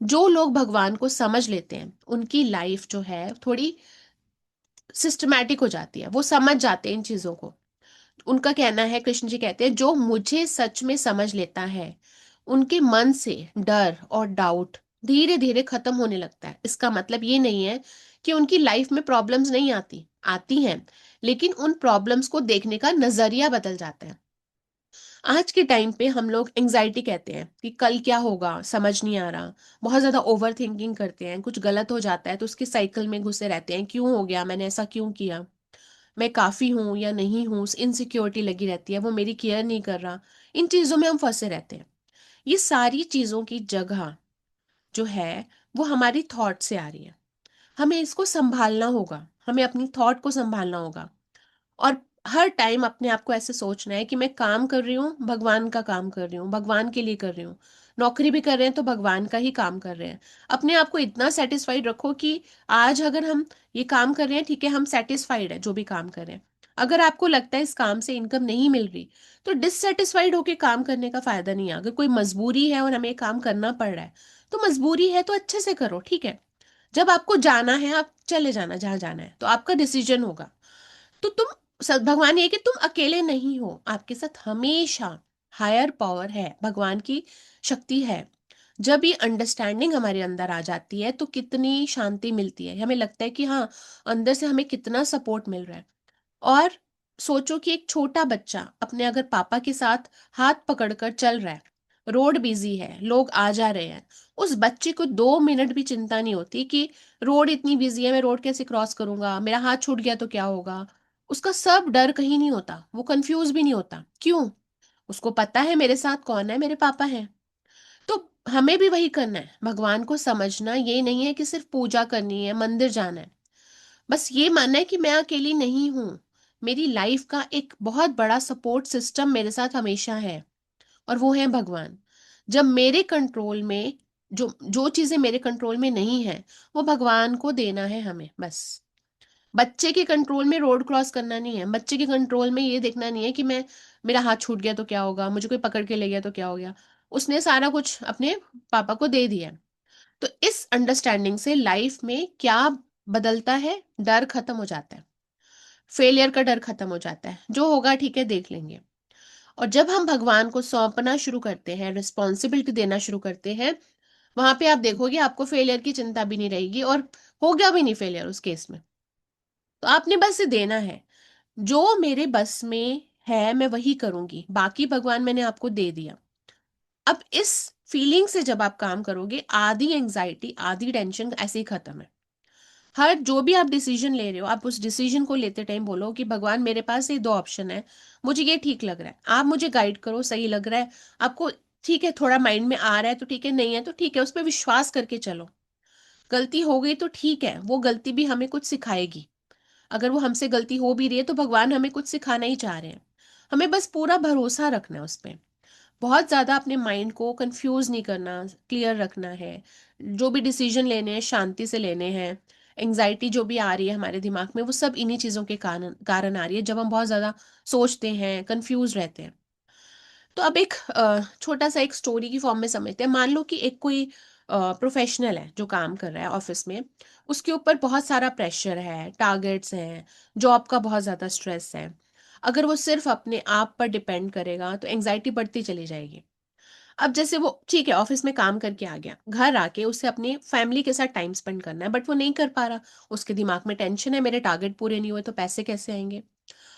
Speaker 1: जो लोग भगवान को समझ लेते हैं उनकी लाइफ जो है थोड़ी सिस्टमैटिक हो जाती है, वो समझ जाते हैं इन चीजों को। उनका कहना है, कृष्ण जी कहते हैं, जो मुझे सच में समझ लेता है उनके मन से डर और डाउट धीरे धीरे खत्म होने लगता है। इसका मतलब ये नहीं है कि उनकी लाइफ में प्रॉब्लम्स नहीं आती, आती हैं, लेकिन उन प्रॉब्लम्स को देखने का नजरिया बदल जाता है। आज के टाइम पे हम लोग एंजाइटी कहते हैं कि कल क्या होगा समझ नहीं आ रहा, बहुत ज्यादा ओवर थिंकिंग करते हैं, कुछ गलत हो जाता है तो उसके साइकिल में घुसे रहते हैं, क्यों हो गया, मैंने ऐसा क्यों किया, मैं काफी हूं या नहीं हूं, इनसिक्योरिटी लगी रहती है, वो मेरी केयर नहीं कर रहा। इन चीजों में हम फंसे रहते हैं। ये सारी चीजों की जगह जो है वो हमारी थॉट से आ रही है। हमें इसको संभालना होगा, हमें अपनी थॉट को संभालना होगा। और हर टाइम अपने आप को ऐसे सोचना है कि मैं काम कर रही हूँ, भगवान का काम कर रही हूँ, भगवान के लिए कर रही हूँ। नौकरी भी कर रहे हैं तो भगवान का ही काम कर रहे हैं। अपने आप को इतना सेटिस्फाइड रखो कि आज अगर हम ये काम कर रहे हैं, ठीक है, हम सेटिस्फाइड है जो भी काम कर रहे हैं। अगर आपको लगता है इस काम से इनकम नहीं मिल रही, तो डिससेटिस्फाइड होके काम करने का फायदा नहीं है। अगर कोई मजबूरी है और हमें ये काम करना पड़ रहा है, तो मजबूरी है तो अच्छे से करो, ठीक है। जब आपको जाना है आप चले जाना, जहां जाना है, तो आपका डिसीजन होगा। तो भगवान ये कि तुम अकेले नहीं हो, आपके साथ हमेशा हायर पावर है, भगवान की शक्ति है। जब ये अंडरस्टैंडिंग हमारे अंदर आ जाती है तो कितनी शांति मिलती है, हमें लगता है कि हाँ, अंदर से हमें कितना सपोर्ट मिल रहा है। और सोचो कि एक छोटा बच्चा अपने अगर पापा के साथ हाथ पकड़कर चल रहा है, रोड बिजी है, लोग आ जा रहे हैं, उस बच्चे को 2 मिनट भी चिंता नहीं होती कि रोड इतनी बिजी है, मैं रोड कैसे क्रॉस करूंगा, मेरा हाथ छूट गया तो क्या होगा। उसका सब डर कहीं नहीं होता, वो कंफ्यूज भी नहीं होता। क्यों? उसको पता है मेरे साथ कौन है, मेरे पापा हैं। तो हमें भी वही करना है। भगवान को समझना ये नहीं है कि सिर्फ पूजा करनी है, मंदिर जाना है। बस ये मानना है कि मैं अकेली नहीं हूँ, मेरी लाइफ का एक बहुत बड़ा सपोर्ट सिस्टम मेरे साथ हमेशा है, और वो है भगवान। जब मेरे कंट्रोल में, जो जो चीजें मेरे कंट्रोल में नहीं है, वो भगवान को देना है हमें बस। बच्चे के कंट्रोल में रोड क्रॉस करना नहीं है, बच्चे के कंट्रोल में ये देखना नहीं है कि मैं, मेरा हाथ छूट गया तो क्या होगा, मुझे कोई पकड़ के ले गया तो क्या हो गया। उसने सारा कुछ अपने पापा को दे दिया। तो इस अंडरस्टैंडिंग से लाइफ में क्या बदलता है, डर खत्म हो जाता है, फेलियर का डर खत्म हो जाता है, जो होगा ठीक है देख लेंगे। और जब हम भगवान को सौंपना शुरू करते हैं, रिस्पॉन्सिबिलिटी देना शुरू करते हैं, वहां पे आप देखोगे आपको फेलियर की चिंता भी नहीं रहेगी, और हो गया भी नहीं फेलियर उस केस में, तो आपने बस ये देना है। जो मेरे बस में है मैं वही करूंगी, बाकी भगवान मैंने आपको दे दिया। अब इस फीलिंग से जब आप काम करोगे, आधी एंजाइटी आधी टेंशन ऐसे ही खत्म है। हर जो भी आप डिसीजन ले रहे हो, आप उस डिसीजन को लेते टाइम बोलो कि भगवान मेरे पास ये 2 ऑप्शन है, मुझे ये ठीक लग रहा है, आप मुझे गाइड करो, सही लग रहा है आपको, ठीक है, थोड़ा माइंड में आ रहा है तो ठीक है, नहीं है तो ठीक है, उस पर विश्वास करके चलो। गलती हो गई तो ठीक है, वो गलती भी हमें कुछ सिखाएगी। अगर वो हमसे गलती हो भी रही है तो भगवान हमें कुछ सिखाना ही चाह रहे हैं। हमें बस पूरा भरोसा रखना है उस पर। बहुत ज़्यादा अपने माइंड को कंफ्यूज नहीं करना, क्लियर रखना है। जो भी डिसीजन लेने हैं शांति से लेने हैं। एंजाइटी जो भी आ रही है हमारे दिमाग में, वो सब इन्हीं चीज़ों के कारण कारण आ रही है, जब हम बहुत ज़्यादा सोचते हैं, कंफ्यूज रहते हैं। तो अब एक छोटा सा एक स्टोरी की फॉर्म में समझते हैं। मान लो कि एक कोई प्रोफेशनल है जो काम कर रहा है ऑफिस में, उसके ऊपर बहुत सारा प्रेशर है, टारगेट्स हैं, जॉब का बहुत ज़्यादा स्ट्रेस है। अगर वो सिर्फ अपने आप पर डिपेंड करेगा तो एंजाइटी बढ़ती चली जाएगी। अब जैसे वो ठीक है, ऑफिस में काम करके आ गया, घर आके उसे अपनी फैमिली के साथ टाइम स्पेंड करना है, बट वो नहीं कर पा रहा। उसके दिमाग में टेंशन है, मेरे टारगेट पूरे नहीं हुए तो पैसे कैसे आएंगे।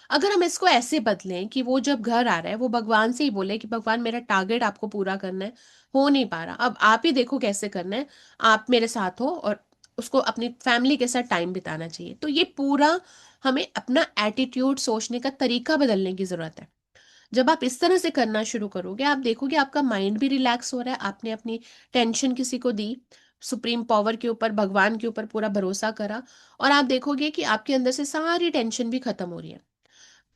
Speaker 1: अगर हम इसको ऐसे बदलें कि वो जब घर आ रहा है वो भगवान से ही बोले कि भगवान मेरा टारगेट आपको पूरा करना है, हो नहीं पा रहा, अब आप ही देखो कैसे करना है, आप मेरे साथ हो, और उसको अपनी फैमिली के साथ टाइम बिताना चाहिए। तो ये पूरा हमें अपना एटीट्यूड, सोचने का तरीका बदलने की जरूरत है। जब आप इस तरह से करना शुरू करोगे, आप देखोगे आपका माइंड भी रिलैक्स हो रहा है, आपने अपनी टेंशन किसी को दी, सुप्रीम पावर के ऊपर, भगवान के ऊपर पूरा भरोसा करा, और आप देखोगे कि आपके अंदर से सारी टेंशन भी खत्म हो रही है।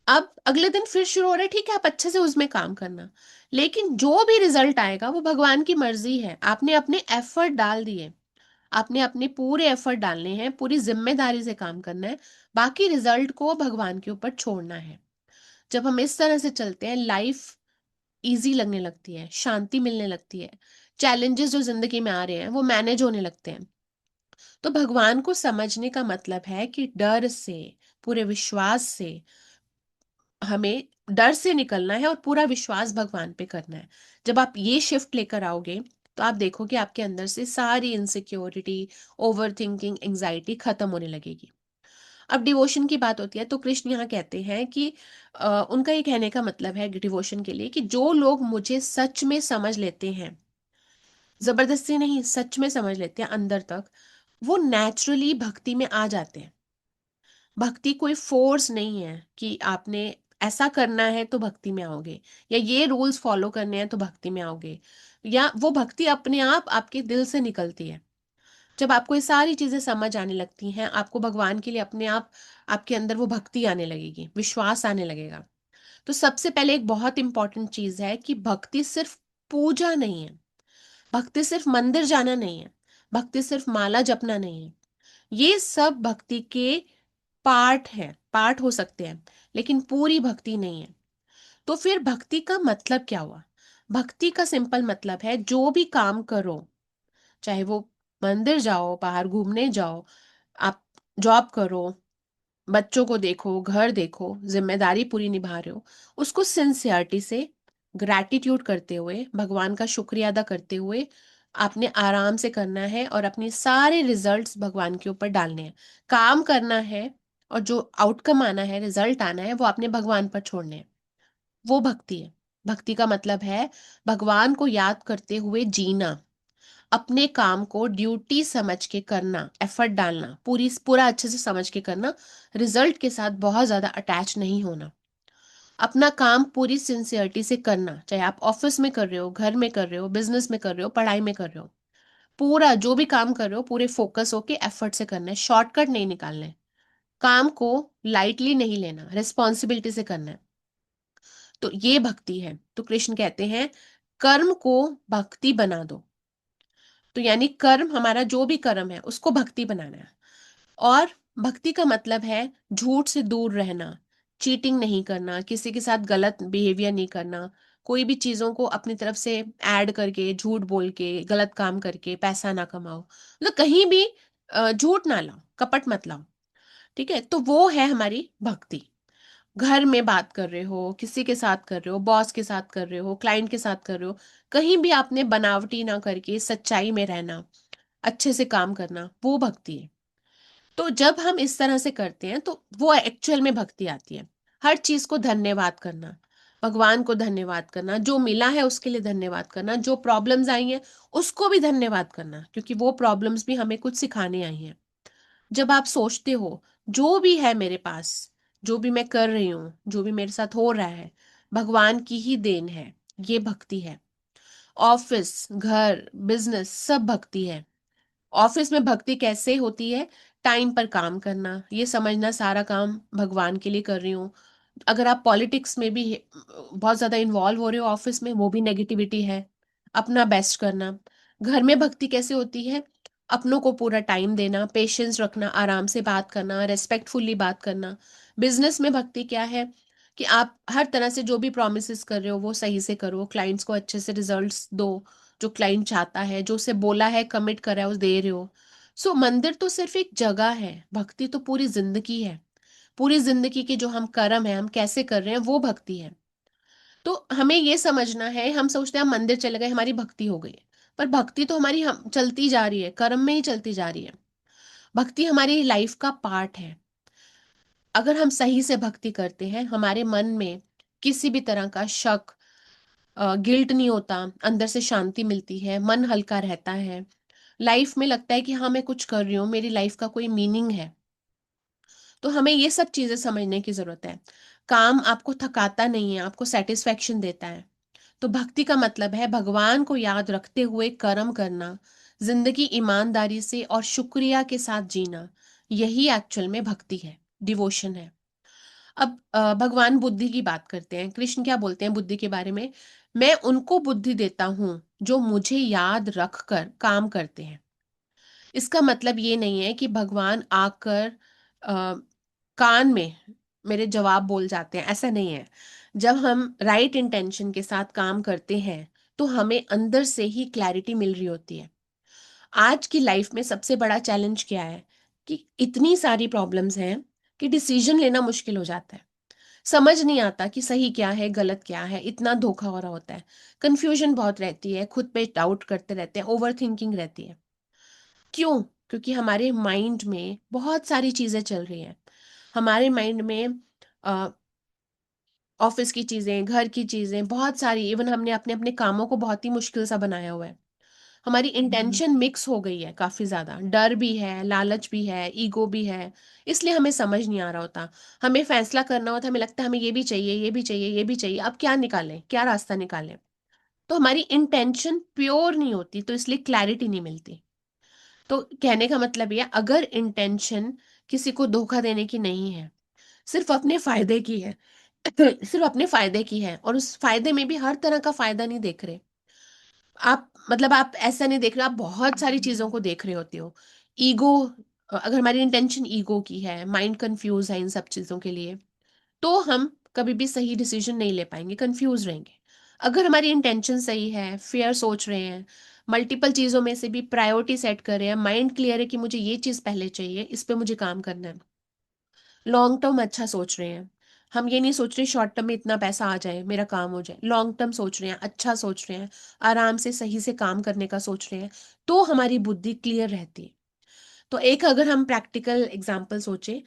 Speaker 1: अब अगले दिन फिर शुरू हो रहा है, ठीक है, आप अच्छे से उसमें काम करना, लेकिन जो भी रिजल्ट आएगा वो भगवान की मर्जी है। आपने अपने एफर्ट डाल दिए, आपने अपने पूरे एफर्ट डालने हैं, पूरी जिम्मेदारी से काम करना है, बाकी रिजल्ट को भगवान के ऊपर छोड़ना है। जब हम इस तरह से चलते हैं, लाइफ इजी लगने लगती है, शांति मिलने लगती है, चैलेंजेस जो जिंदगी में आ रहे हैं वो मैनेज होने लगते हैं। तो भगवान को समझने का मतलब है कि डर से, पूरे विश्वास से, हमें डर से निकलना है और पूरा विश्वास भगवान पे करना है। जब आप ये शिफ्ट लेकर आओगे, तो आप देखोगे आपके अंदर से सारी इनसिक्योरिटी, ओवर थिंकिंग, एंग्जाइटी खत्म होने लगेगी। अब डिवोशन की बात होती है तो कृष्ण यहाँ कहते हैं कि उनका ये कहने का मतलब है डिवोशन के लिए कि जो लोग मुझे सच में समझ लेते हैं, जबरदस्ती नहीं, सच में समझ लेते हैं अंदर तक, वो नेचुरली भक्ति में आ जाते हैं। भक्ति कोई फोर्स नहीं है कि आपने ऐसा करना है तो भक्ति में आओगे, या ये रूल्स फॉलो करने हैं तो भक्ति में आओगे, या वो भक्ति अपने आप आपके दिल से निकलती है। जब आपको ये सारी चीजें समझ आने लगती हैं, आपको भगवान के लिए अपने आप, आपके अंदर वो भक्ति आने लगेगी, विश्वास आने लगेगा। तो सबसे पहले एक बहुत इंपॉर्टेंट चीज है कि भक्ति सिर्फ पूजा नहीं है, भक्ति सिर्फ मंदिर जाना नहीं है, भक्ति सिर्फ माला जपना नहीं है। ये सब भक्ति के पार्ट है, पार्ट हो सकते हैं, लेकिन पूरी भक्ति नहीं है। तो फिर भक्ति का मतलब क्या हुआ? भक्ति का सिंपल मतलब है, जो भी काम करो, चाहे वो मंदिर जाओ, बाहर घूमने जाओ, आप जॉब करो, बच्चों को देखो, घर देखो, जिम्मेदारी पूरी निभा रहे हो, उसको सिंसियरिटी से, ग्रैटिट्यूड करते हुए, भगवान का शुक्रिया अदा करते हुए आपने आराम से करना है, और अपने सारे रिजल्ट्स भगवान के ऊपर डालने हैं। काम करना है और जो आउटकम आना है, रिजल्ट आना है, वो आपने भगवान पर छोड़ने हैं। वो भक्ति है। भक्ति का मतलब है भगवान को याद करते हुए जीना, अपने काम को ड्यूटी समझ के करना, एफर्ट डालना, पूरा अच्छे से समझ के करना, रिजल्ट के साथ बहुत ज्यादा अटैच नहीं होना, अपना काम पूरी सिंसियरिटी से करना, चाहे आप ऑफिस में कर रहे हो, घर में कर रहे हो, बिजनेस में कर रहे हो, पढ़ाई में कर रहे हो, पूरा जो भी काम कर रहे हो पूरे फोकस होके एफर्ट से करना है, शॉर्टकट नहीं निकालना है, काम को लाइटली नहीं लेना, रिस्पॉन्सिबिलिटी से करना है। तो ये भक्ति है। तो कृष्ण कहते हैं कर्म को भक्ति बना दो। तो यानी कर्म, हमारा जो भी कर्म है उसको भक्ति बनाना है। और भक्ति का मतलब है झूठ से दूर रहना, चीटिंग नहीं करना, किसी के साथ गलत बिहेवियर नहीं करना, कोई भी चीजों को अपनी तरफ से ऐड करके, झूठ बोल के, गलत काम करके पैसा ना कमाओ, मतलब कहीं भी झूठ ना लाओ, कपट मत लाओ। ठीक है, तो वो है हमारी भक्ति। घर में बात कर रहे हो, किसी के साथ कर रहे हो, बॉस के साथ कर रहे हो, क्लाइंट के साथ कर रहे हो, कहीं भी आपने बनावटी ना करके सच्चाई में रहना, अच्छे से काम करना, वो भक्ति है। तो जब हम इस तरह से करते हैं तो वो एक्चुअल में भक्ति आती है। हर चीज को धन्यवाद करना, भगवान को धन्यवाद करना, जो मिला है उसके लिए धन्यवाद करना, जो प्रॉब्लम्स आई हैं उसको भी धन्यवाद करना, क्योंकि वो प्रॉब्लम्स भी हमें कुछ सिखाने आई हैं। जब आप सोचते हो जो भी है मेरे पास, जो भी मैं कर रही हूँ, जो भी मेरे साथ हो रहा है, भगवान की ही देन है, ये भक्ति है। ऑफिस, घर, बिजनेस, सब भक्ति है। ऑफिस में भक्ति कैसे होती है? टाइम पर काम करना, ये समझना सारा काम भगवान के लिए कर रही हूँ। अगर आप पॉलिटिक्स में भी बहुत ज्यादा इन्वॉल्व हो रहे हो ऑफिस में, वो भी नेगेटिविटी है। अपना बेस्ट करना। घर में भक्ति कैसे होती है? अपनों को पूरा टाइम देना, पेशेंस रखना, आराम से बात करना, रेस्पेक्टफुली बात करना। बिजनेस में भक्ति क्या है? कि आप हर तरह से जो भी प्रोमिस कर रहे हो वो सही से करो, क्लाइंट्स को अच्छे से रिजल्ट्स दो, जो क्लाइंट चाहता है, जो उसे बोला है, कमिट करा है, उस दे रहे हो। सो मंदिर तो सिर्फ एक जगह है, भक्ति तो पूरी जिंदगी है। पूरी जिंदगी के जो हम कर्म है, हम कैसे कर रहे हैं, वो भक्ति है। तो हमें ये समझना है, हम सोचते हैं हम मंदिर चले गए हमारी भक्ति हो गई, पर भक्ति तो हमारी हम चलती जा रही है, कर्म में ही चलती जा रही है। भक्ति हमारी लाइफ का पार्ट है। अगर हम सही से भक्ति करते हैं, हमारे मन में किसी भी तरह का शक, गिल्ट नहीं होता, अंदर से शांति मिलती है, मन हल्का रहता है, लाइफ में लगता है कि हाँ मैं कुछ कर रही हूँ, मेरी लाइफ का कोई मीनिंग है। तो हमें ये सब चीजें समझने की जरूरत है। काम आपको थकाता नहीं है, आपको सेटिस्फेक्शन देता है। तो भक्ति का मतलब है भगवान को याद रखते हुए कर्म करना, जिंदगी ईमानदारी से और शुक्रिया के साथ जीना। यही एक्चुअल में भक्ति है, डिवोशन है। अब भगवान बुद्धि की बात करते हैं। कृष्ण क्या बोलते हैं बुद्धि के बारे में? मैं उनको बुद्धि देता हूँ जो मुझे याद रख कर काम करते हैं। इसका मतलब ये नहीं है कि भगवान आकर अ, कान में मेरे जवाब बोल जाते हैं, ऐसा नहीं है। जब हम राइट इंटेंशन के साथ काम करते हैं तो हमें अंदर से ही क्लैरिटी मिल रही होती है। आज की लाइफ में सबसे बड़ा चैलेंज क्या है? कि इतनी सारी प्रॉब्लम्स हैं कि डिसीजन लेना मुश्किल हो जाता है। समझ नहीं आता कि सही क्या है, गलत क्या है, इतना धोखा हो रहा होता है। कंफ्यूजन बहुत रहती है, खुद पे डाउट करते रहते हैं, ओवर थिंकिंग रहती है। क्यों? क्योंकि हमारे माइंड में बहुत सारी चीजें चल रही हैं। हमारे माइंड में ऑफिस की चीजें, घर की चीजें, बहुत सारी, इवन हमने अपने अपने कामों को बहुत ही मुश्किल सा बनाया हुआ है। हमारी इंटेंशन मिक्स हो गई है, काफी ज्यादा डर भी है, लालच भी है, ईगो भी है। इसलिए हमें समझ नहीं आ रहा होता। हमें फैसला करना होता है, हमें लगता है हमें ये भी चाहिए, ये भी चाहिए, ये भी चाहिए, अब क्या निकालें, क्या रास्ता निकालें। तो हमारी इंटेंशन प्योर नहीं होती, तो इसलिए क्लैरिटी नहीं मिलती। तो कहने का मतलब ये, अगर इंटेंशन किसी को धोखा देने की नहीं है, सिर्फ अपने फायदे की है, सिर्फ अपने फायदे की है, और उस फायदे में भी हर तरह का फायदा नहीं देख रहे आप, मतलब आप ऐसा नहीं देख रहे, आप बहुत सारी चीजों को देख रहे होते हो। ईगो, अगर हमारी इंटेंशन ईगो की है, माइंड कंफ्यूज है इन सब चीजों के लिए, तो हम कभी भी सही डिसीजन नहीं ले पाएंगे, कंफ्यूज रहेंगे। अगर हमारी इंटेंशन सही है, फेयर सोच रहे हैं, मल्टीपल चीजों में से भी प्रायोरिटी सेट कर रहे हैं, माइंड क्लियर है कि मुझे ये चीज पहले चाहिए, इस पे मुझे काम करना है, लॉन्ग टर्म अच्छा सोच रहे हैं, हम ये नहीं सोच रहे शॉर्ट टर्म में इतना पैसा आ जाए मेरा काम हो जाए, लॉन्ग टर्म सोच रहे हैं, अच्छा सोच रहे हैं, आराम से सही से काम करने का सोच रहे हैं, तो हमारी बुद्धि क्लियर रहती है। तो एक अगर हम प्रैक्टिकल एग्जांपल सोचें,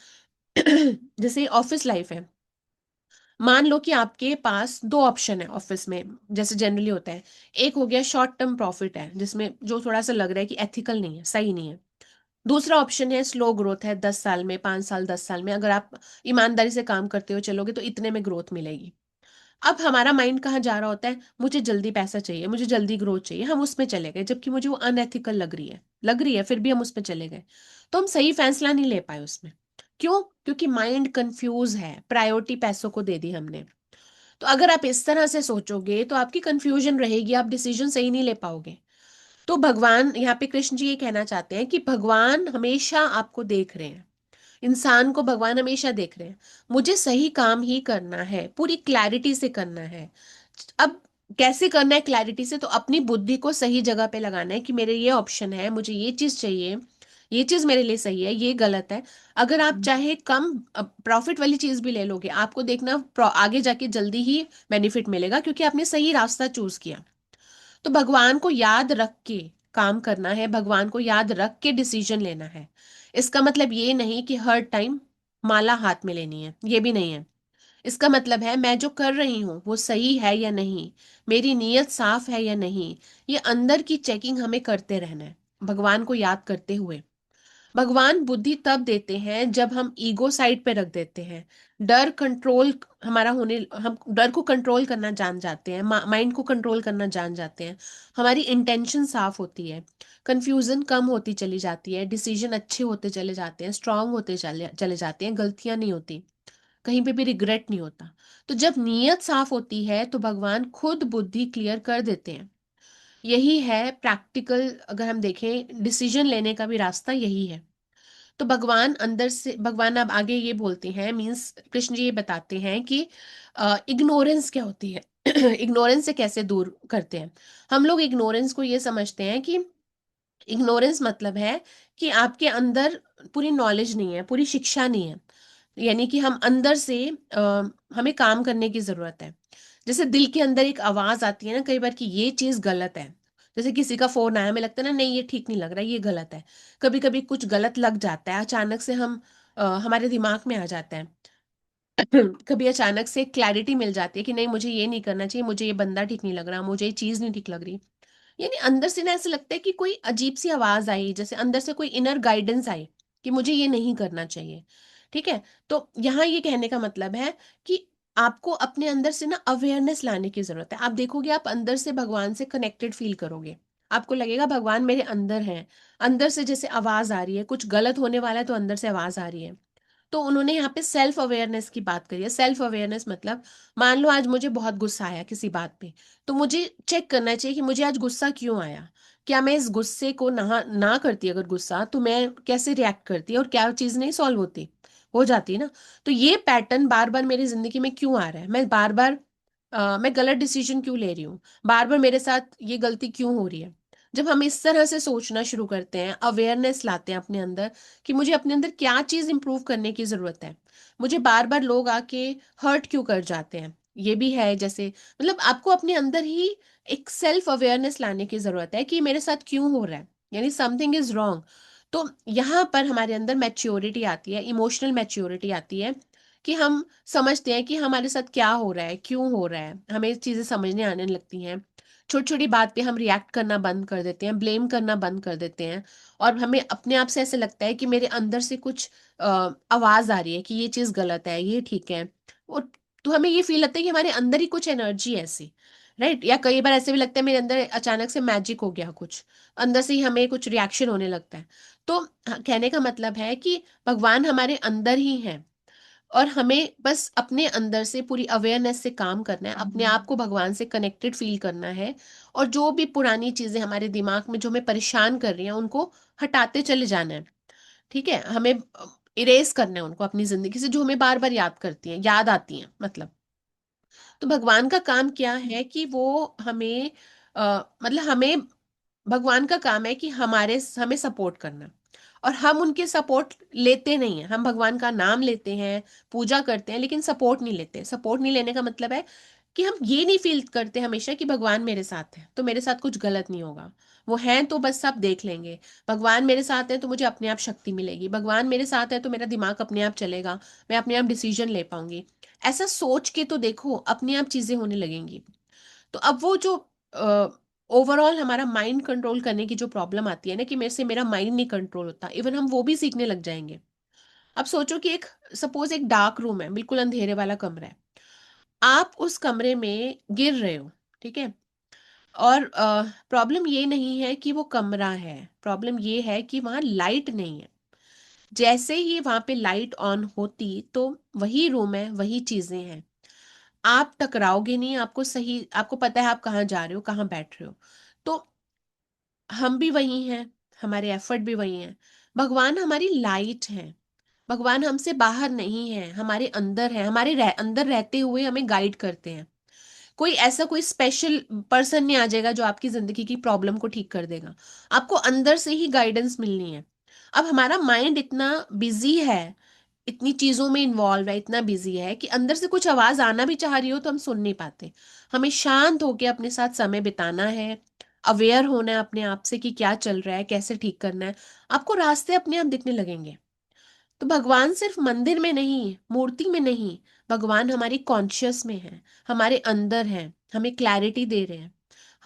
Speaker 1: जैसे ऑफिस लाइफ है, मान लो कि आपके पास दो ऑप्शन है ऑफिस में, जैसे जनरली होता है। एक हो गया शॉर्ट टर्म प्रॉफिट है, जिसमें जो थोड़ा सा लग रहा है कि एथिकल नहीं है, सही नहीं है। दूसरा ऑप्शन है स्लो ग्रोथ है, 10 साल में, 5 साल, 10 साल में अगर आप ईमानदारी से काम करते हो चलोगे तो इतने में ग्रोथ मिलेगी। अब हमारा माइंड कहाँ जा रहा होता है, मुझे जल्दी पैसा चाहिए, मुझे जल्दी ग्रोथ चाहिए, हम उसमें चले गए, जबकि मुझे वो अनएथिकल लग रही है फिर भी हम उसमें चले गए। तो हम सही फैसला नहीं ले पाए उसमें। क्यों? क्योंकि माइंड कंफ्यूज है, प्रायोरिटी पैसों को दे दी हमने। तो अगर आप इस तरह से सोचोगे तो आपकी कंफ्यूजन रहेगी, आप डिसीजन सही नहीं ले पाओगे। तो भगवान यहाँ पे कृष्ण जी ये कहना चाहते हैं कि भगवान हमेशा आपको देख रहे हैं, इंसान को भगवान हमेशा देख रहे हैं। मुझे सही काम ही करना है, पूरी क्लैरिटी से करना है। अब कैसे करना है क्लैरिटी से, तो अपनी बुद्धि को सही जगह पे लगाना है कि मेरे ये ऑप्शन है, मुझे ये चीज चाहिए, ये चीज मेरे लिए सही है, ये गलत है। अगर आप चाहे कम प्रॉफिट वाली चीज भी ले लोगे, आपको देखना आगे जाके जल्दी ही बेनिफिट मिलेगा, क्योंकि आपने सही रास्ता चूज किया। तो भगवान को याद रख के काम करना है, भगवान को याद रख के डिसीजन लेना है। इसका मतलब ये नहीं कि हर टाइम माला हाथ में लेनी है, ये भी नहीं है। इसका मतलब है मैं जो कर रही हूँ वो सही है या नहीं, मेरी नीयत साफ है या नहीं, ये अंदर की चेकिंग हमें करते रहना है, भगवान को याद करते हुए। भगवान बुद्धि तब देते हैं जब हम ईगो साइड पे रख देते हैं, डर कंट्रोल हमारा होने, हम डर को कंट्रोल करना जान जाते हैं, माइंड को कंट्रोल करना जान जाते हैं, हमारी इंटेंशन साफ होती है, कंफ्यूजन कम होती चली जाती है, डिसीजन अच्छे होते चले जाते हैं, स्ट्रांग होते चले चले जाते हैं, गलतियां नहीं होती, कहीं पे भी रिग्रेट नहीं होता। तो जब नीयत साफ होती है तो भगवान खुद बुद्धि क्लियर कर देते हैं। यही है प्रैक्टिकल, अगर हम देखें डिसीजन लेने का भी रास्ता यही है। तो भगवान अंदर से, भगवान अब आगे ये बोलते हैं, मीन्स कृष्ण जी ये बताते हैं कि इग्नोरेंस क्या होती है। इग्नोरेंस से कैसे दूर करते हैं। हम लोग इग्नोरेंस को ये समझते हैं कि इग्नोरेंस मतलब है कि आपके अंदर पूरी नॉलेज नहीं है, पूरी शिक्षा नहीं है। यानी कि हम अंदर से हमें काम करने की जरूरत है। जैसे दिल के अंदर एक आवाज आती है ना कई बार कि ये चीज गलत है। जैसे किसी का फोन आया, हमें लगता है ना नहीं ये ठीक नहीं लग रहा, ये गलत है। कभी कभी कुछ गलत लग जाता है, अचानक से हम हमारे दिमाग में आ जाता है। कभी अचानक से क्लैरिटी मिल जाती है कि नहीं मुझे ये नहीं करना चाहिए, मुझे ये बंदा ठीक नहीं लग रहा, मुझे ये चीज नहीं ठीक लग रही। यानी अंदर से ना ऐसे लगता है कि कोई अजीब सी आवाज आई, जैसे अंदर से कोई इनर गाइडेंस आई कि मुझे ये नहीं करना चाहिए। ठीक है। तो यहाँ ये कहने का मतलब है कि आपको अपने अंदर से ना अवेयरनेस लाने की जरूरत है। आप देखोगे आप अंदर से भगवान से कनेक्टेड फील करोगे, आपको लगेगा भगवान मेरे अंदर है। अंदर से जैसे आवाज आ रही है, कुछ गलत होने वाला है तो अंदर से आवाज आ रही है। तो उन्होंने यहाँ पे सेल्फ अवेयरनेस की बात करी है। सेल्फ अवेयरनेस मतलब मान लो आज मुझे बहुत गुस्सा आया किसी बात पे, तो मुझे चेक करना चाहिए कि मुझे आज गुस्सा क्यों आया। क्या मैं इस गुस्से को ना करती, अगर गुस्सा तो मैं कैसे रिएक्ट करती और क्या चीज नहीं सॉल्व होती, हो जाती ना। तो ये पैटर्न बार बार मेरी जिंदगी में क्यों आ रहा है, मैं बार बार मैं गलत डिसीजन क्यों ले रही हूँ, बार बार मेरे साथ ये गलती क्यों हो रही है। जब हम इस तरह से सोचना शुरू करते हैं, अवेयरनेस लाते हैं अपने अंदर कि मुझे अपने अंदर क्या चीज इंप्रूव करने की जरूरत है, मुझे बार बार लोग आके हर्ट क्यों कर जाते हैं, ये भी है। जैसे मतलब आपको अपने अंदर ही एक सेल्फ अवेयरनेस लाने की जरूरत है कि मेरे साथ क्यों हो रहा है, यानी समथिंग इज रॉन्ग। तो यहाँ पर हमारे अंदर मैच्योरिटी आती है, इमोशनल मैच्योरिटी आती है कि हम समझते हैं कि हमारे साथ क्या हो रहा है, क्यों हो रहा है, हमें चीजें समझने आने लगती हैं। छोटी छोटी बात पे हम रिएक्ट करना बंद कर देते हैं, ब्लेम करना बंद कर देते हैं। और हमें अपने आप से ऐसे लगता है कि मेरे अंदर से कुछ आवाज आ रही है कि ये चीज गलत है, ये ठीक है। और तो हमें ये फील लगता है कि हमारे अंदर ही कुछ एनर्जी है ऐसी, राइट। या कई बार ऐसे भी लगता है मेरे अंदर अचानक से मैजिक हो गया कुछ, अंदर से ही हमें कुछ रिएक्शन होने लगता है। तो कहने का मतलब है कि भगवान हमारे अंदर ही है, और हमें बस अपने अंदर से पूरी अवेयरनेस से काम करना है, अपने आप को भगवान से कनेक्टेड फील करना है। और जो भी पुरानी चीजें हमारे दिमाग में जो हमें परेशान कर रही हैं उनको हटाते चले जाना है। ठीक है, हमें इरेज करना है उनको अपनी जिंदगी से, जो हमें बार बार याद करती हैं, याद आती हैं मतलब। तो भगवान का काम क्या है कि वो हमें मतलब हमें, भगवान का काम है कि हमें सपोर्ट करना। और हम उनके सपोर्ट लेते नहीं हैं, हम भगवान का नाम लेते हैं, पूजा करते हैं, लेकिन सपोर्ट नहीं लेते। सपोर्ट नहीं लेने का मतलब है कि हम ये नहीं फील करते हमेशा कि भगवान मेरे साथ है तो मेरे साथ कुछ गलत नहीं होगा। वो हैं तो बस सब देख लेंगे। भगवान मेरे साथ है तो मुझे अपने आप शक्ति मिलेगी। भगवान मेरे साथ है तो मेरा दिमाग अपने आप चलेगा। मैं अपने आप डिसीजन ले पाऊंगी। ऐसा सोच के तो देखो अपने आप चीजें होने लगेंगी। तो अब वो जो ओवरऑल हमारा माइंड कंट्रोल करने की जो प्रॉब्लम आती है ना कि मेरे से मेरा माइंड नहीं कंट्रोल होता, इवन हम वो भी सीखने लग जाएंगे। अब सोचो कि एक सपोज एक डार्क रूम है, बिल्कुल अंधेरे वाला कमरा है। आप उस कमरे में गिर रहे हो, ठीक है। और प्रॉब्लम ये नहीं है कि वो कमरा है, प्रॉब्लम ये है कि वहां लाइट नहीं है। जैसे ही वहां पे लाइट ऑन होती तो वही रूम है, वही चीजें हैं। आप टकराओगे नहीं, आपको सही, आपको पता है आप कहाँ जा रहे हो, कहाँ बैठ रहे हो। तो हम भी वही हैं, हमारे एफर्ट भी वही हैं। भगवान हमारी लाइट है। भगवान हमसे बाहर नहीं है, हमारे अंदर है। हमारे अंदर रहते हुए हमें गाइड करते हैं। कोई ऐसा कोई स्पेशल पर्सन नहीं आ जाएगा जो आपकी जिंदगी की प्रॉब्लम को ठीक कर देगा। आपको अंदर से ही गाइडेंस मिलनी है। अब हमारा माइंड इतना बिजी है, इतनी चीजों में इन्वॉल्व है, इतना बिजी है कि अंदर से कुछ आवाज आना भी चाह रही हो तो हम सुन नहीं पाते। हमें शांत होके अपने साथ समय बिताना है। अवेयर होना है अपने आप से कि क्या चल रहा है, कैसे ठीक करना है। आपको रास्ते अपने आप दिखने लगेंगे। तो भगवान सिर्फ मंदिर में नहीं, मूर्ति में नहीं, भगवान हमारी कॉन्शियस में है, हमारे अंदर है, हमें क्लैरिटी दे रहे हैं।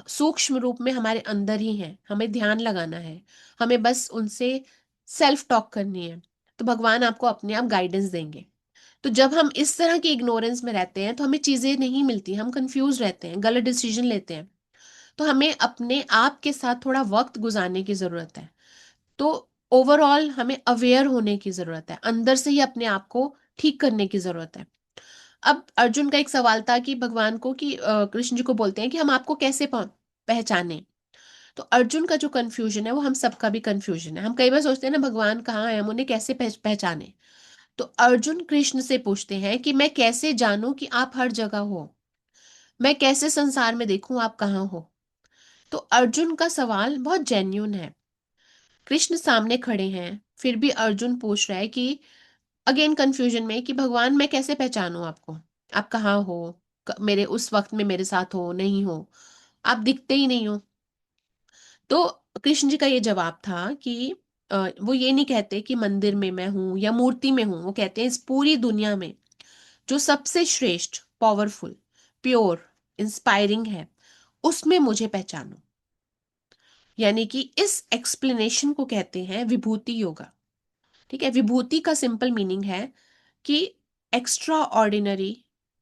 Speaker 1: सूक्ष्म रूप में हमारे अंदर ही है, हमें ध्यान लगाना है। हमें बस उनसे सेल्फ टॉक करनी है। तो भगवान आपको अपने आप गाइडेंस देंगे। तो जब हम इस तरह की इग्नोरेंस में रहते हैं तो हमें चीजें नहीं मिलती, हम कंफ्यूज रहते हैं, गलत डिसीजन लेते हैं। तो हमें अपने आप के साथ थोड़ा वक्त गुजारने की जरूरत है। तो ओवरऑल हमें अवेयर होने की जरूरत है, अंदर से ही अपने आप को ठीक करने की जरूरत है। अब अर्जुन का एक सवाल था कि भगवान को कि कृष्ण जी को बोलते हैं कि हम आपको कैसे पहचाने। तो अर्जुन का जो कंफ्यूजन है वो हम सबका भी कंफ्यूजन है। हम कई बार सोचते हैं ना भगवान कहाँ है, हम उन्हें कैसे पहचाने। तो अर्जुन कृष्ण से पूछते हैं कि मैं कैसे जानूं कि आप हर जगह हो। मैं कैसे संसार में देखूं आप कहाँ हो। तो अर्जुन का सवाल बहुत जेन्यून है। कृष्ण सामने खड़े हैं, फिर भी अर्जुन पूछ रहा है कि अगेन कंफ्यूजन में कि भगवान मैं कैसे पहचानूं आपको। आप कहाँ हो, मेरे उस वक्त में मेरे साथ हो नहीं हो, आप दिखते ही नहीं हो। तो कृष्ण जी का ये जवाब था कि वो ये नहीं कहते कि मंदिर में मैं हूं या मूर्ति में हूं। वो कहते हैं इस पूरी दुनिया में जो सबसे श्रेष्ठ, पावरफुल, प्योर, इंस्पायरिंग है, उसमें मुझे पहचानो। यानी कि इस एक्सप्लेनेशन को कहते हैं विभूति योगा। ठीक है, विभूति का सिंपल मीनिंग है कि एक्स्ट्रा ऑर्डिनरी,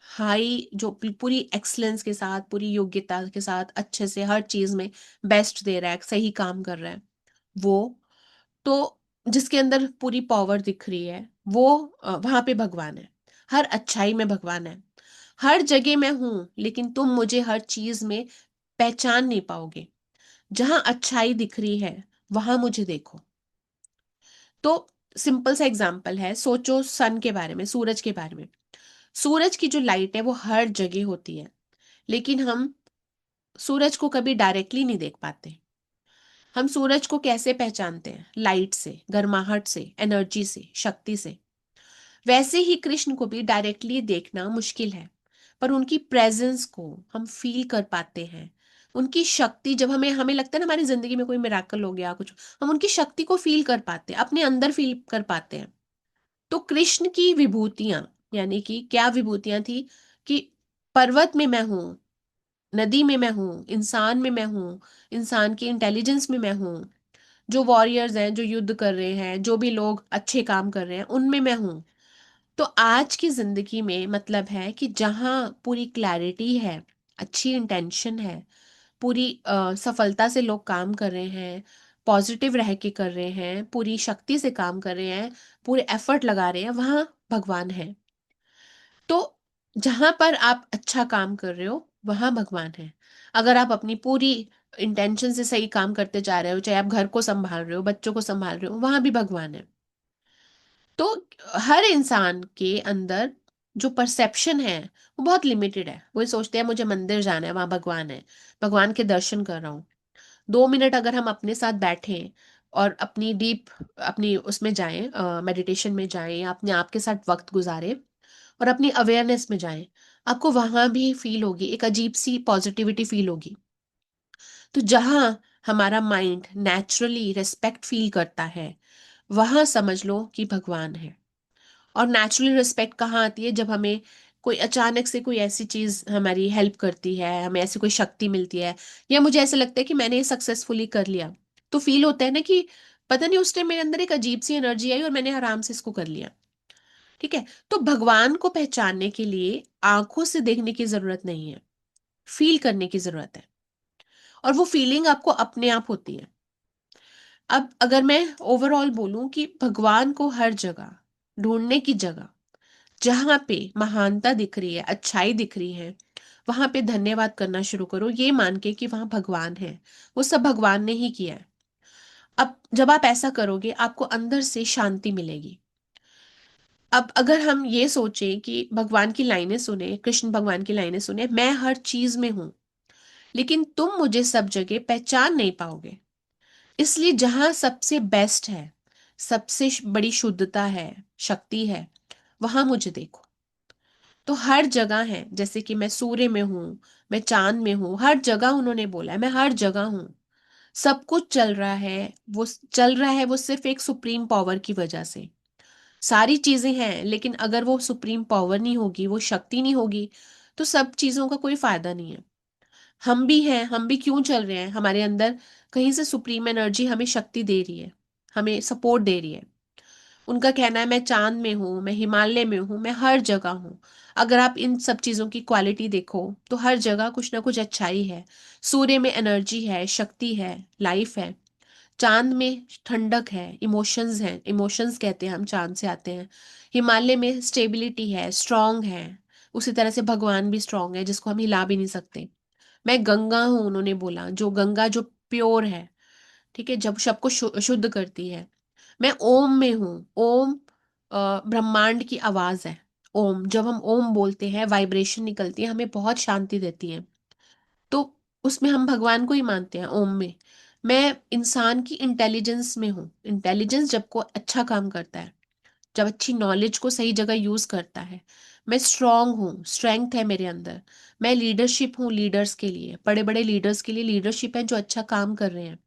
Speaker 1: हाई, जो पूरी एक्सलेंस के साथ, पूरी योग्यता के साथ, अच्छे से हर चीज में बेस्ट दे रहा है, सही काम कर रहा है वो। तो जिसके अंदर पूरी पावर दिख रही है वो, वहां पे भगवान है। हर अच्छाई में भगवान है। हर जगह मैं हूं लेकिन तुम मुझे हर चीज में पहचान नहीं पाओगे। जहां अच्छाई दिख रही है वहां मुझे देखो। तो सिंपल सा एग्जांपल है, सोचो सन के बारे में, सूरज के बारे में। सूरज की जो लाइट है वो हर जगह होती है, लेकिन हम सूरज को कभी डायरेक्टली नहीं देख पाते। हम सूरज को कैसे पहचानते हैं? लाइट से, गर्माहट से, एनर्जी से, शक्ति से। वैसे ही कृष्ण को भी डायरेक्टली देखना मुश्किल है, पर उनकी प्रेजेंस को हम फील कर पाते हैं। उनकी शक्ति, जब हमें हमें लगता है ना हमारी जिंदगी में कोई मिराकल हो गया कुछ, हम उनकी शक्ति को फील कर पाते हैं, अपने अंदर फील कर पाते हैं। तो कृष्ण की विभूतियां, यानी कि क्या विभूतियां थी कि पर्वत में मैं हूं, नदी में मैं हूं, इंसान में मैं हूं, इंसान की इंटेलिजेंस में मैं हूं, जो वॉरियर्स हैं जो युद्ध कर रहे हैं, जो भी लोग अच्छे काम कर रहे हैं उनमें मैं हूं। तो आज की जिंदगी में मतलब है कि जहां पूरी क्लैरिटी है, अच्छी इंटेंशन है, पूरी सफलता से लोग काम कर रहे हैं, पॉजिटिव रह के कर रहे हैं, पूरी शक्ति से काम कर रहे हैं, पूरे एफर्ट लगा रहे हैं, वहां भगवान है। तो जहां पर आप अच्छा काम कर रहे हो वहां भगवान है। अगर आप अपनी पूरी इंटेंशन से सही काम करते जा रहे हो, चाहे आप घर को संभाल रहे हो, बच्चों को संभाल रहे हो, वहां भी भगवान है। तो हर इंसान के अंदर जो परसेप्शन है वो बहुत लिमिटेड है। वो ये सोचते हैं मुझे मंदिर जाना है, वहां भगवान है, भगवान के दर्शन कर रहा हूँ। 2 मिनट अगर हम अपने साथ बैठें और अपनी डीप, अपनी उसमें जाएं, मेडिटेशन में जाएं, या अपने आप के साथ वक्त गुजारें और अपनी अवेयरनेस में जाएं, आपको वहां भी फील होगी, एक अजीब सी पॉजिटिविटी फील होगी। तो जहां हमारा माइंड नेचुरली रिस्पेक्ट फील करता है, वहां समझ लो कि भगवान है। और नेचुरली रिस्पेक्ट कहाँ आती है? जब हमें कोई अचानक से कोई ऐसी चीज हमारी हेल्प करती है, हमें ऐसी कोई शक्ति मिलती है, या मुझे ऐसा लगता है कि मैंने ये सक्सेसफुली कर लिया, तो फील होता है ना कि पता नहीं उस टाइम मेरे अंदर एक अजीब सी एनर्जी आई और मैंने आराम से इसको कर लिया। ठीक है। तो भगवान को पहचानने के लिए आंखों से देखने की जरूरत नहीं है, फील करने की जरूरत है। और वो फीलिंग आपको अपने आप होती है। अब अगर मैं ओवरऑल बोलूं कि भगवान को हर जगह ढूंढने की जगह, जहां पे महानता दिख रही है, अच्छाई दिख रही है, वहां पे धन्यवाद करना शुरू करो, ये मान के कि वहां भगवान है। वो सब भगवान ने ही किया है। अब जब आप ऐसा करोगे, आपको अंदर से शांति मिलेगी। अब अगर हम ये सोचें कि भगवान की लाइनें सुने, कृष्ण भगवान की लाइनें सुने, मैं हर चीज में हूं, लेकिन तुम मुझे सब जगह पहचान नहीं पाओगे, इसलिए जहां सबसे बेस्ट है, सबसे बड़ी शुद्धता है, शक्ति है, वहां मुझे देखो। तो हर जगह है, जैसे कि मैं सूर्य में हूं, मैं चांद में हूं, हर जगह उन्होंने बोला है मैं हर जगह हूं। सब कुछ चल रहा है, वो चल रहा है वो सिर्फ एक सुप्रीम पावर की वजह से। सारी चीजें हैं, लेकिन अगर वो सुप्रीम पावर नहीं होगी, वो शक्ति नहीं होगी, तो सब चीजों का कोई फायदा नहीं है। हम भी हैं, हम भी क्यों चल रहे हैं? हमारे अंदर कहीं से सुप्रीम एनर्जी हमें शक्ति दे रही है, हमें सपोर्ट दे रही है। उनका कहना है मैं चांद में हूँ, मैं हिमालय में हूँ, मैं हर जगह हूँ। अगर आप इन सब चीजों की क्वालिटी देखो, तो हर जगह कुछ ना कुछ अच्छाई है। सूर्य में एनर्जी है, शक्ति है, लाइफ है। चांद में ठंडक है, इमोशंस हैं, इमोशंस कहते हैं हम, चांद से आते हैं। हिमालय में स्टेबिलिटी है, स्ट्रांग है। उसी तरह से भगवान भी स्ट्रांग है, जिसको हम हिला भी नहीं सकते। मैं गंगा हूं, उन्होंने बोला, जो गंगा जो प्योर है। ठीक है, जब सबको शुद्ध करती है। मैं ओम में हूँ। ओम ब्रह्मांड की आवाज है। ओम, जब हम ओम बोलते हैं, वाइब्रेशन निकलती है, हमें बहुत शांति देती है। तो उसमें हम भगवान को ही मानते हैं, ओम में। मैं इंसान की इंटेलिजेंस में हूँ। इंटेलिजेंस जब को अच्छा काम करता है, जब अच्छी नॉलेज को सही जगह यूज करता है। मैं स्ट्रांग हूँ, स्ट्रेंथ है मेरे अंदर। मैं लीडरशिप हूँ, लीडर्स के लिए, बड़े बड़े लीडर्स के लिए लीडरशिप है, जो अच्छा काम कर रहे हैं।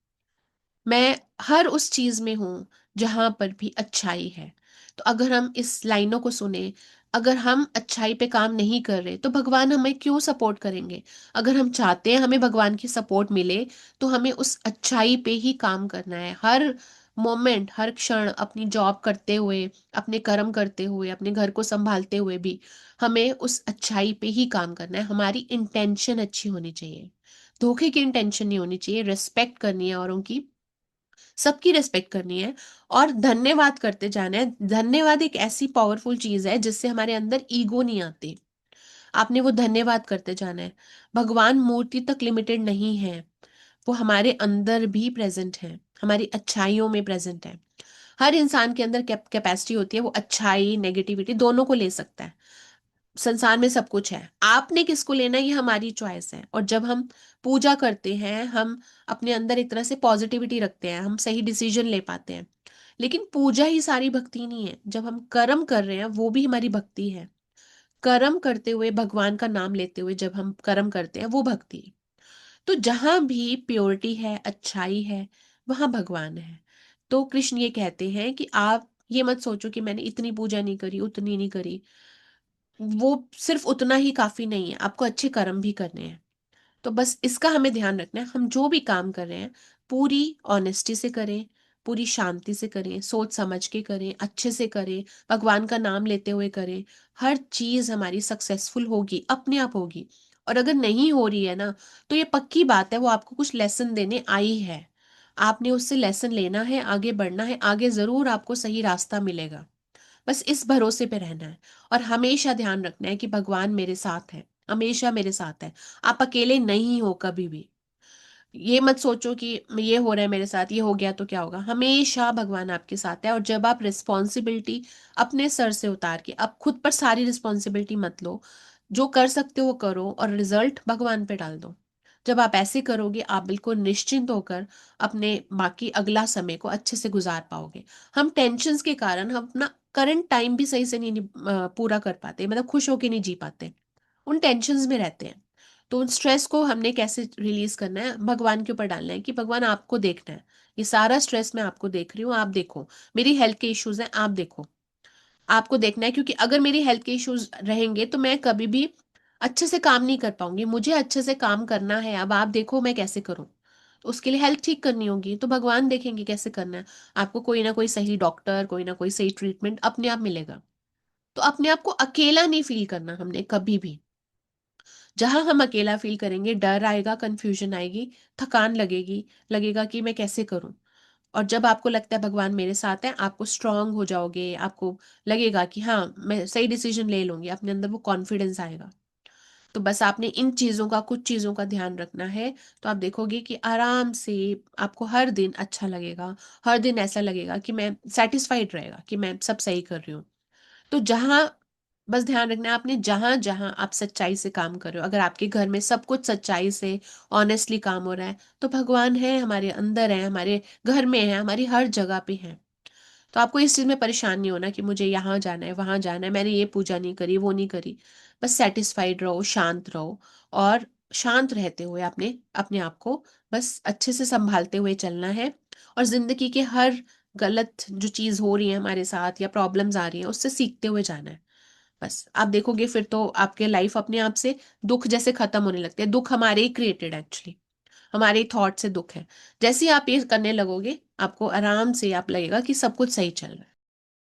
Speaker 1: मैं हर उस चीज में हूं जहां पर भी अच्छाई है। तो अगर हम इस लाइनों को सुने, अगर हम अच्छाई पे काम नहीं कर रहे, तो भगवान हमें क्यों सपोर्ट करेंगे? अगर हम चाहते हैं हमें भगवान की सपोर्ट मिले, तो हमें उस अच्छाई पे ही काम करना है। हर मोमेंट, हर क्षण, अपनी जॉब करते हुए, अपने कर्म करते हुए, अपने घर को संभालते हुए भी हमें उस अच्छाई पे ही काम करना है। हमारी इंटेंशन अच्छी होनी चाहिए, धोखे की इंटेंशन नहीं होनी चाहिए। रिस्पेक्ट करनी है औरों की, सबकी रिस्पेक्ट करनी है, और धन्यवाद करते जाना है। धन्यवाद एक ऐसी पावरफुल चीज है जिससे हमारे अंदर ईगो नहीं आती। आपने वो धन्यवाद करते जाना है। भगवान मूर्ति तक लिमिटेड नहीं है, वो हमारे अंदर भी प्रेजेंट है, हमारी अच्छाइयों में प्रेजेंट है। हर इंसान के अंदर कैपेसिटी होती है, वो अच्छाई नेगेटिविटी दोनों को ले सकता है। संसार में सब कुछ है, आपने किसको लेना है ये हमारी चॉइस है। और जब हम पूजा करते हैं, हम अपने अंदर एक तरह से पॉजिटिविटी रखते हैं, हम सही डिसीजन ले पाते हैं। लेकिन पूजा ही सारी भक्ति नहीं है। जब हम कर्म कर रहे हैं, वो भी हमारी भक्ति है। कर्म करते हुए, भगवान का नाम लेते हुए जब हम कर्म करते हैं, वो भक्ति है। तो जहां भी प्योरिटी है, अच्छाई है, वहां भगवान है। तो कृष्ण ये कहते हैं कि आप ये मत सोचो कि मैंने इतनी पूजा नहीं करी, उतनी नहीं करी। वो सिर्फ उतना ही काफी नहीं है, आपको अच्छे कर्म भी करने हैं। तो बस इसका हमें ध्यान रखना है, हम जो भी काम कर रहे हैं, पूरी ऑनेस्टी से करें, पूरी शांति से करें, सोच समझ के करें, अच्छे से करें, भगवान का नाम लेते हुए करें। हर चीज हमारी सक्सेसफुल होगी, अपने आप होगी। और अगर नहीं हो रही है ना, तो ये पक्की बात है, वो आपको कुछ लेसन देने आई है। आपने उससे लेसन लेना है, आगे बढ़ना है, आगे जरूर आपको सही रास्ता मिलेगा। बस इस भरोसे पे रहना है। और हमेशा ध्यान रखना है कि भगवान मेरे साथ है, हमेशा मेरे साथ है। आप अकेले नहीं हो कभी भी। ये मत सोचो कि ये हो रहा है मेरे साथ, ये हो गया तो क्या होगा। हमेशा भगवान आपके साथ है। और जब आप रिस्पॉन्सिबिलिटी अपने सर से उतार के, अब खुद पर सारी रिस्पॉन्सिबिलिटी मत लो, जो कर सकते हो वो करो और रिजल्ट भगवान पे डाल दो। जब आप ऐसे करोगे, आप बिल्कुल निश्चिंत होकर अपने बाकी अगला समय को अच्छे से गुजार पाओगे। हम टेंशन्स के कारण हम अपना करंट टाइम भी सही से नहीं पूरा कर पाते, मतलब खुश होके नहीं जी पाते। उन टेंशन्स में रहते हैं। तो उन स्ट्रेस को हमने कैसे रिलीज करना है, भगवान के ऊपर डालना है कि भगवान आपको देखना है, ये सारा स्ट्रेस मैं आपको देख रही हूँ, आप देखो, मेरी हेल्थ के इश्यूज हैं, आप देखो, आपको देखना है, क्योंकि अगर मेरी हेल्थ के इश्यूज रहेंगे तो मैं कभी भी अच्छे से काम नहीं कर पाऊंगी, मुझे अच्छे से काम करना है, अब आप देखो मैं कैसे करूं। तो उसके लिए हेल्थ ठीक करनी होगी, तो भगवान देखेंगे कैसे करना है। आपको कोई ना कोई सही डॉक्टर, कोई ना कोई सही ट्रीटमेंट अपने आप मिलेगा। तो अपने आप को अकेला नहीं फील करना हमने कभी भी। जहां हम अकेला फील करेंगे, डर आएगा, कंफ्यूजन आएगी, थकान लगेगी, लगेगा कि मैं कैसे करूं। और जब आपको लगता है भगवान मेरे साथ है, आपको स्ट्रांग हो जाओगे, आपको लगेगा कि हाँ मैं सही डिसीजन ले लूंगी, अपने अंदर वो कॉन्फिडेंस आएगा। तो बस आपने इन चीजों का, कुछ चीजों का ध्यान रखना है। तो आप देखोगे कि आराम से आपको हर दिन अच्छा लगेगा, हर दिन ऐसा लगेगा कि मैं सेटिस्फाइड रहेगा कि मैं सब सही कर रही हूँ। तो जहां, बस ध्यान रखना है आपने, जहां जहां आप सच्चाई से काम कर रहे हो, अगर आपके घर में सब कुछ सच्चाई से ऑनेस्टली काम हो रहा है, तो भगवान है, हमारे अंदर है, हमारे घर में है, हमारी हर जगह पे है। तो आपको इस चीज में परेशान नहीं होना कि मुझे यहाँ जाना है, वहां जाना है, मैंने ये पूजा नहीं करी, वो नहीं करी। बस सेटिस्फाइड रहो, शांत रहो। और शांत रहते हुए अपने अपने आप को बस अच्छे से संभालते हुए चलना है। और जिंदगी के हर गलत जो चीज हो रही है हमारे साथ, या प्रॉब्लम्स आ रही है, उससे सीखते हुए जाना है। बस आप देखोगे फिर तो आपके लाइफ अपने आप से दुख जैसे खत्म होने लगते हैं। दुख हमारे ही क्रिएटेड एक्चुअली, हमारे थॉट से दुख है। जैसे ही आप ये करने लगोगे, आपको आराम से आप लगेगा कि सब कुछ सही चल रहा है।